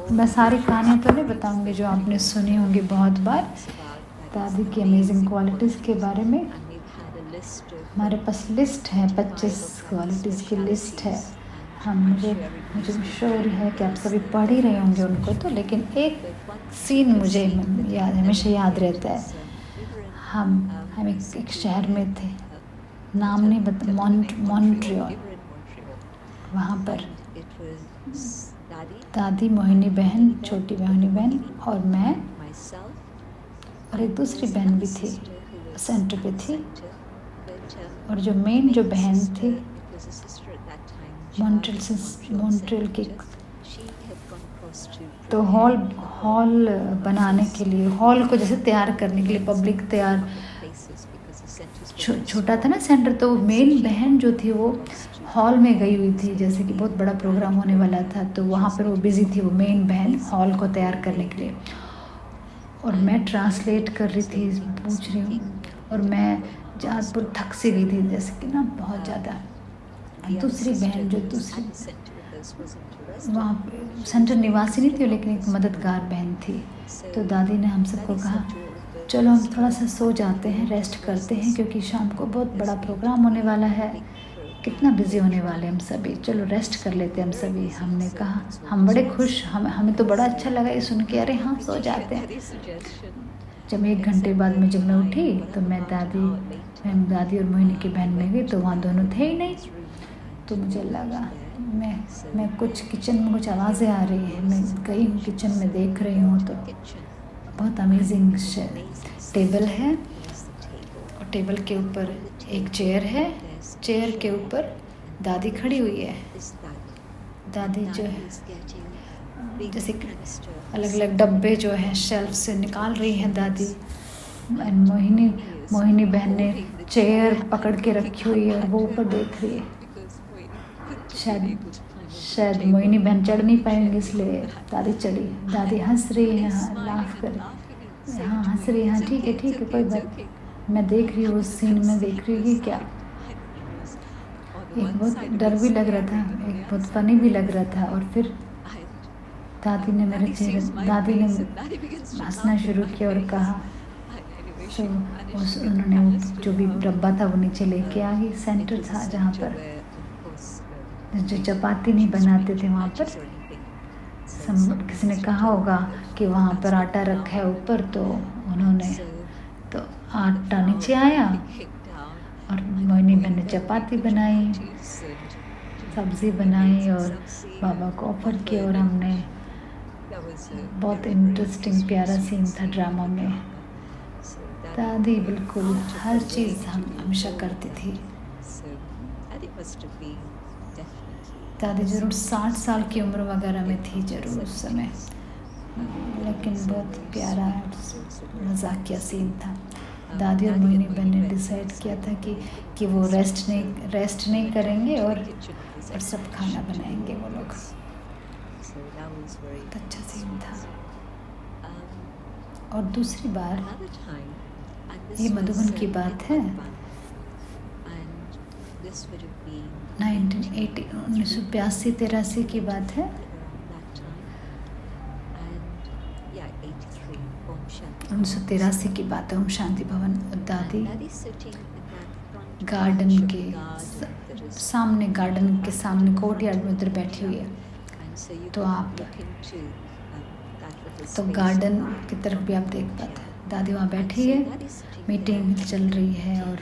मैं सारी कहानियाँ तो नहीं बताऊंगी जो आपने सुनी होंगी बहुत बार, दादी की अमेजिंग क्वालिटीज़ के बारे में। हमारे पास लिस्ट है, 25 क्वालिटीज़ की लिस्ट है। मुझे श्योर है कि आप सभी पढ़ ही रहे होंगे उनको तो, लेकिन एक सीन मुझे हमेशा याद रहता है। हम एक शहर में थे, नाम नहीं बता, मॉन्ट्रियल। वहाँ पर दादी, मोहिनी बहन, छोटी मोहिनी बहन और मैं और एक दूसरी बहन भी थी, सेंटर पे थी। और जो मेन जो बहन थी मॉन्ट्रियल की, तो हॉल बनाने के लिए, हॉल को जैसे तैयार करने के लिए, पब्लिक तैयार, छोटा था ना सेंटर, तो मेन बहन जो थी वो हॉल में गई हुई थी, जैसे कि बहुत बड़ा प्रोग्राम होने वाला था, तो वहाँ पर वो बिज़ी थी, वो मेन बहन हॉल को तैयार करने के लिए। और मैं ट्रांसलेट कर रही थी, पूछ रही हूँ, और मैं जहाजपुर थक सी गई थी, जैसे कि ना बहुत ज़्यादा। दूसरी बहन जो दूसरी वहाँ पे सेंटर निवासी नहीं थी, लेकिन एक मददगार बहन थी। तो दादी ने हम सबको कहा चलो हम थोड़ा सा सो जाते हैं, रेस्ट करते हैं, क्योंकि शाम को बहुत बड़ा प्रोग्राम होने वाला है, कितना बिजी होने वाले हम सभी, चलो रेस्ट कर लेते हैं हम सभी। हमने कहा, हम बड़े खुश, हमें तो बड़ा अच्छा लगा ये सुन के, अरे हाँ सो जाते हैं। जब 1 घंटे बाद में जब मैं उठी तो मैं दादी और मोहिनी की बहन में गई, तो वहाँ दोनों थे ही नहीं। तो मुझे लगा मैं कुछ किचन में कुछ आवाज़ें आ रही है, मैं गई हूँ किचन में, देख रही हूँ तो बहुत अमेजिंग टेबल है, और टेबल के ऊपर एक चेयर है, चेयर के ऊपर दादी खड़ी हुई है। दादी जो है जैसे अलग अलग डब्बे जो हैं शेल्फ से निकाल रही हैं दादी। मोहिनी बहन ने चेयर पकड़ के रखी हुई है, वो ऊपर देख रही है। शायद मोहिनी बहन चढ़ नहीं पाएंगे, इसलिए दादी चढ़ी। दादी हंस रही है, हाँ लाफ कर, हाँ हंस रही है, हाँ ठीक है कोई बात। मैं देख रही हूँ उस सीन में, देख रही हूँ कि क्या, एक बहुत डर भी लग रहा था, एक बहुत फनी भी लग रहा था। और फिर दादी ने हंसना शुरू किया और कहा, तो उन्होंने जो भी डब्बा था वो नीचे लेके आ गई। सेंटर था जहाँ पर जो चपाती नहीं बनाते थे, वहाँ पर किसी ने कहा होगा कि वहाँ पर आटा रखा है ऊपर, तो उन्होंने तो आटा नीचे आया और मोहिनी बहन ने चपाती बनाई, सब्ज़ी बनाई और बाबा को ऑफर किया। और हमने बहुत इंटरेस्टिंग प्यारा सीन था ड्रामा में। दादी बिल्कुल हर चीज़ हमेशा करती थी। दादी ज़रूर 60 साल की उम्र वगैरह में थी ज़रूर उस समय, लेकिन बहुत प्यारा मजाकिया सीन था। दादी और मोहिनी बहन ने डिसाइड किया था कि वो रेस्ट नहीं करेंगे और सब खाना बनाएंगे वो लोग। बहुत अच्छा सीन था। और दूसरी बार, ये मधुबन की बात है, 1982-83 की बात है। 1983 की बात है। ओम शांति भवन। दादी गार्डन के सामने कोर्टयार्ड में उधर बैठी हुई है। तो गार्डन की तरफ भी आप देख पाते हैं, दादी वहाँ बैठी है, मीटिंग चल रही है। और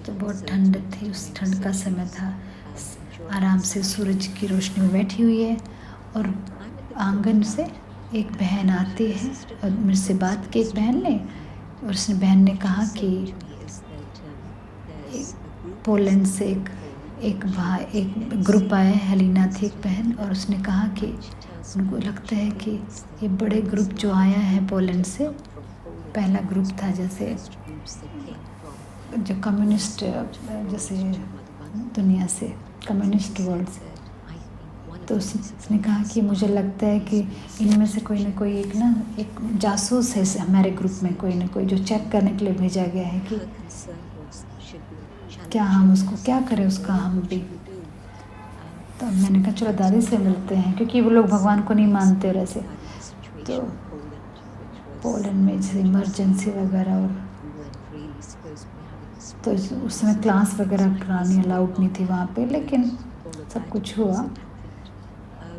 तो बहुत ठंड थी, उस ठंड का समय था, आराम से सूरज की रोशनी में बैठी हुई है। और आंगन से एक बहन आती है और मेरे से बात की एक बहन ने, और उस बहन ने कहा कि पोलैंड से एक ग्रुप आया है, हेलिना थी एक बहन, और उसने कहा कि उनको लगता है कि ये बड़े ग्रुप जो आया है पोलैंड से, पहला ग्रुप था जैसे जो कम्युनिस्ट, जैसे दुनिया से कम्युनिस्ट वर्ल्ड से। तो उसने कहा कि मुझे लगता है कि इनमें से कोई ना कोई एक जासूस है हमारे ग्रुप में, कोई ना कोई जो चेक करने के लिए भेजा गया है कि क्या हम उसको क्या करें, उसका हम भी। तो मैंने कहा चलो दादी से मिलते हैं, क्योंकि वो लोग भगवान को नहीं मानते वैसे। तो पोलैंड में जैसे इमरजेंसी वगैरह, और तो उस समय क्लास वगैरह करानी अलाउड नहीं थी वहाँ पे, लेकिन सब कुछ हुआ।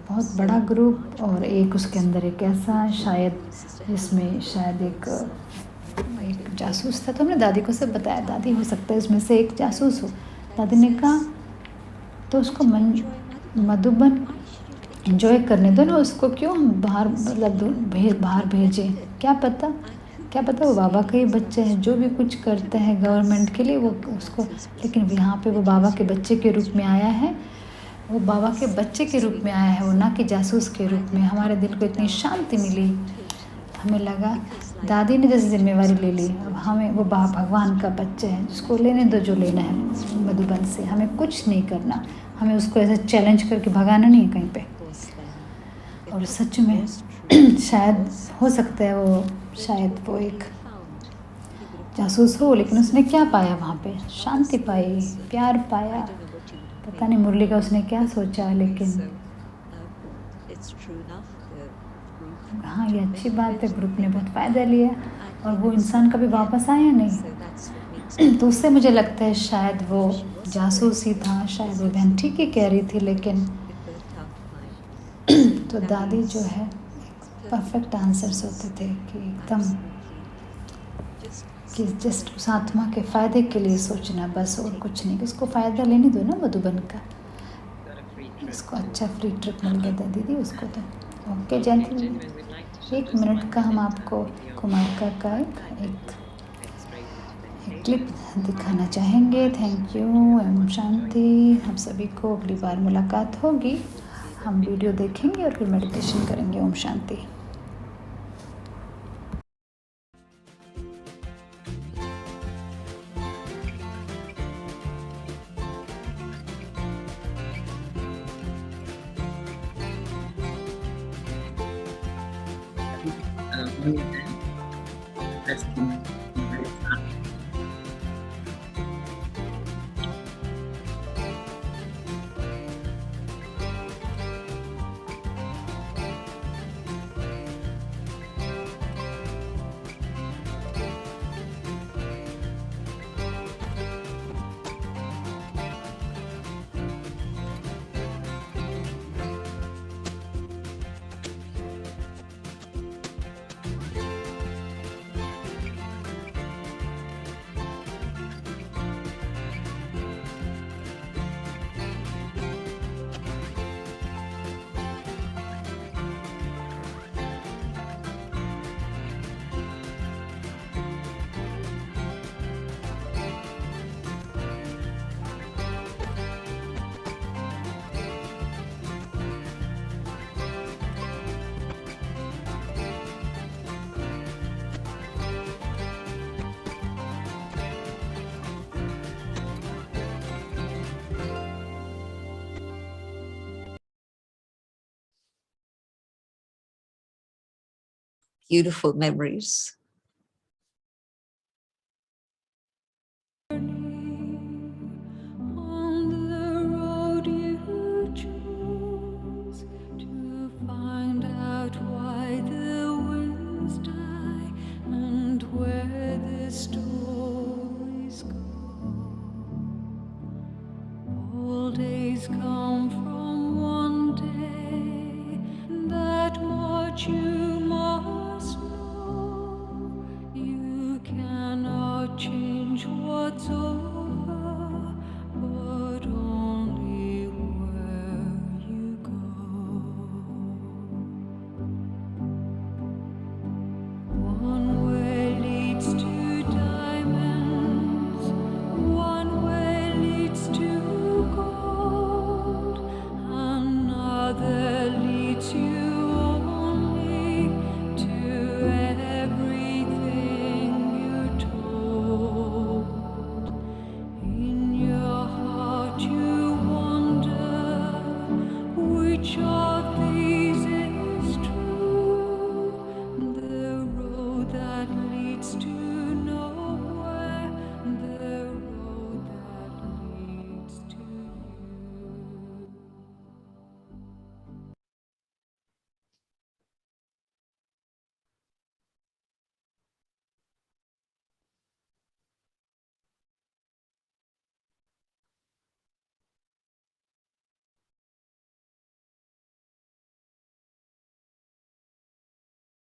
बहुत बड़ा ग्रुप, और एक उसके अंदर एक ऐसा शायद जिसमें शायद एक जासूस था। तो हमने दादी को सब बताया, दादी हो सकता है इसमें से एक जासूस हो। दादी ने कहा तो उसको मधुबन एंजॉय करने दो ना, उसको क्यों हम बाहर बाहर भेजें। क्या पता वो बाबा का ही बच्चा है, जो भी कुछ करता है गवर्नमेंट के लिए वो उसको, लेकिन यहाँ पे वो बाबा के बच्चे के रूप में आया है, वो बाबा के बच्चे के रूप में आया है, वो ना कि जासूस के रूप में। हमारे दिल को इतनी शांति मिली, हमें लगा दादी ने जैसे जिम्मेवारी ले ली, अब हमें वो भगवान का बच्चा है, उसको लेने दो जो लेना है मधुबन से, हमें कुछ नहीं करना, हमें उसको ऐसे चैलेंज करके भगाना नहीं है कहीं पे। और सच में शायद हो सकता है वो एक जासूस हो, लेकिन उसने क्या पाया वहाँ पे? शांति पाई, प्यार पाया। पता नहीं मुरली का उसने क्या सोचा, लेकिन हाँ, ये अच्छी बात है, ग्रुप ने बहुत फ़ायदा लिया और वो इंसान कभी वापस आया नहीं। तो उससे मुझे लगता है शायद वो जासूस ही था, शायद वो बहन ठीक ही कह रही थी, लेकिन तो दादी जो है परफेक्ट आंसर्स होते थे कि एकदम कि जस्ट उस आत्मा के फ़ायदे के लिए सोचना बस, और कुछ नहीं, कि उसको फ़ायदा लेने दो ना मधुबन का। उसको अच्छा फ्री ट्रिप मिल गया था दीदी उसको तो। ओके जयंती दीदी, 1 मिनट का हम आपको कुमारिका का एक क्लिप दिखाना चाहेंगे। Thank you, Om Shanti. हम सभी को अगली बार मुलाकात होगी, हम वीडियो देखेंगे और फिर मेडिटेशन करेंगे। Om Shanti. Beautiful memories. On the road you choose to find out why the winds die and where the stories go. All days come.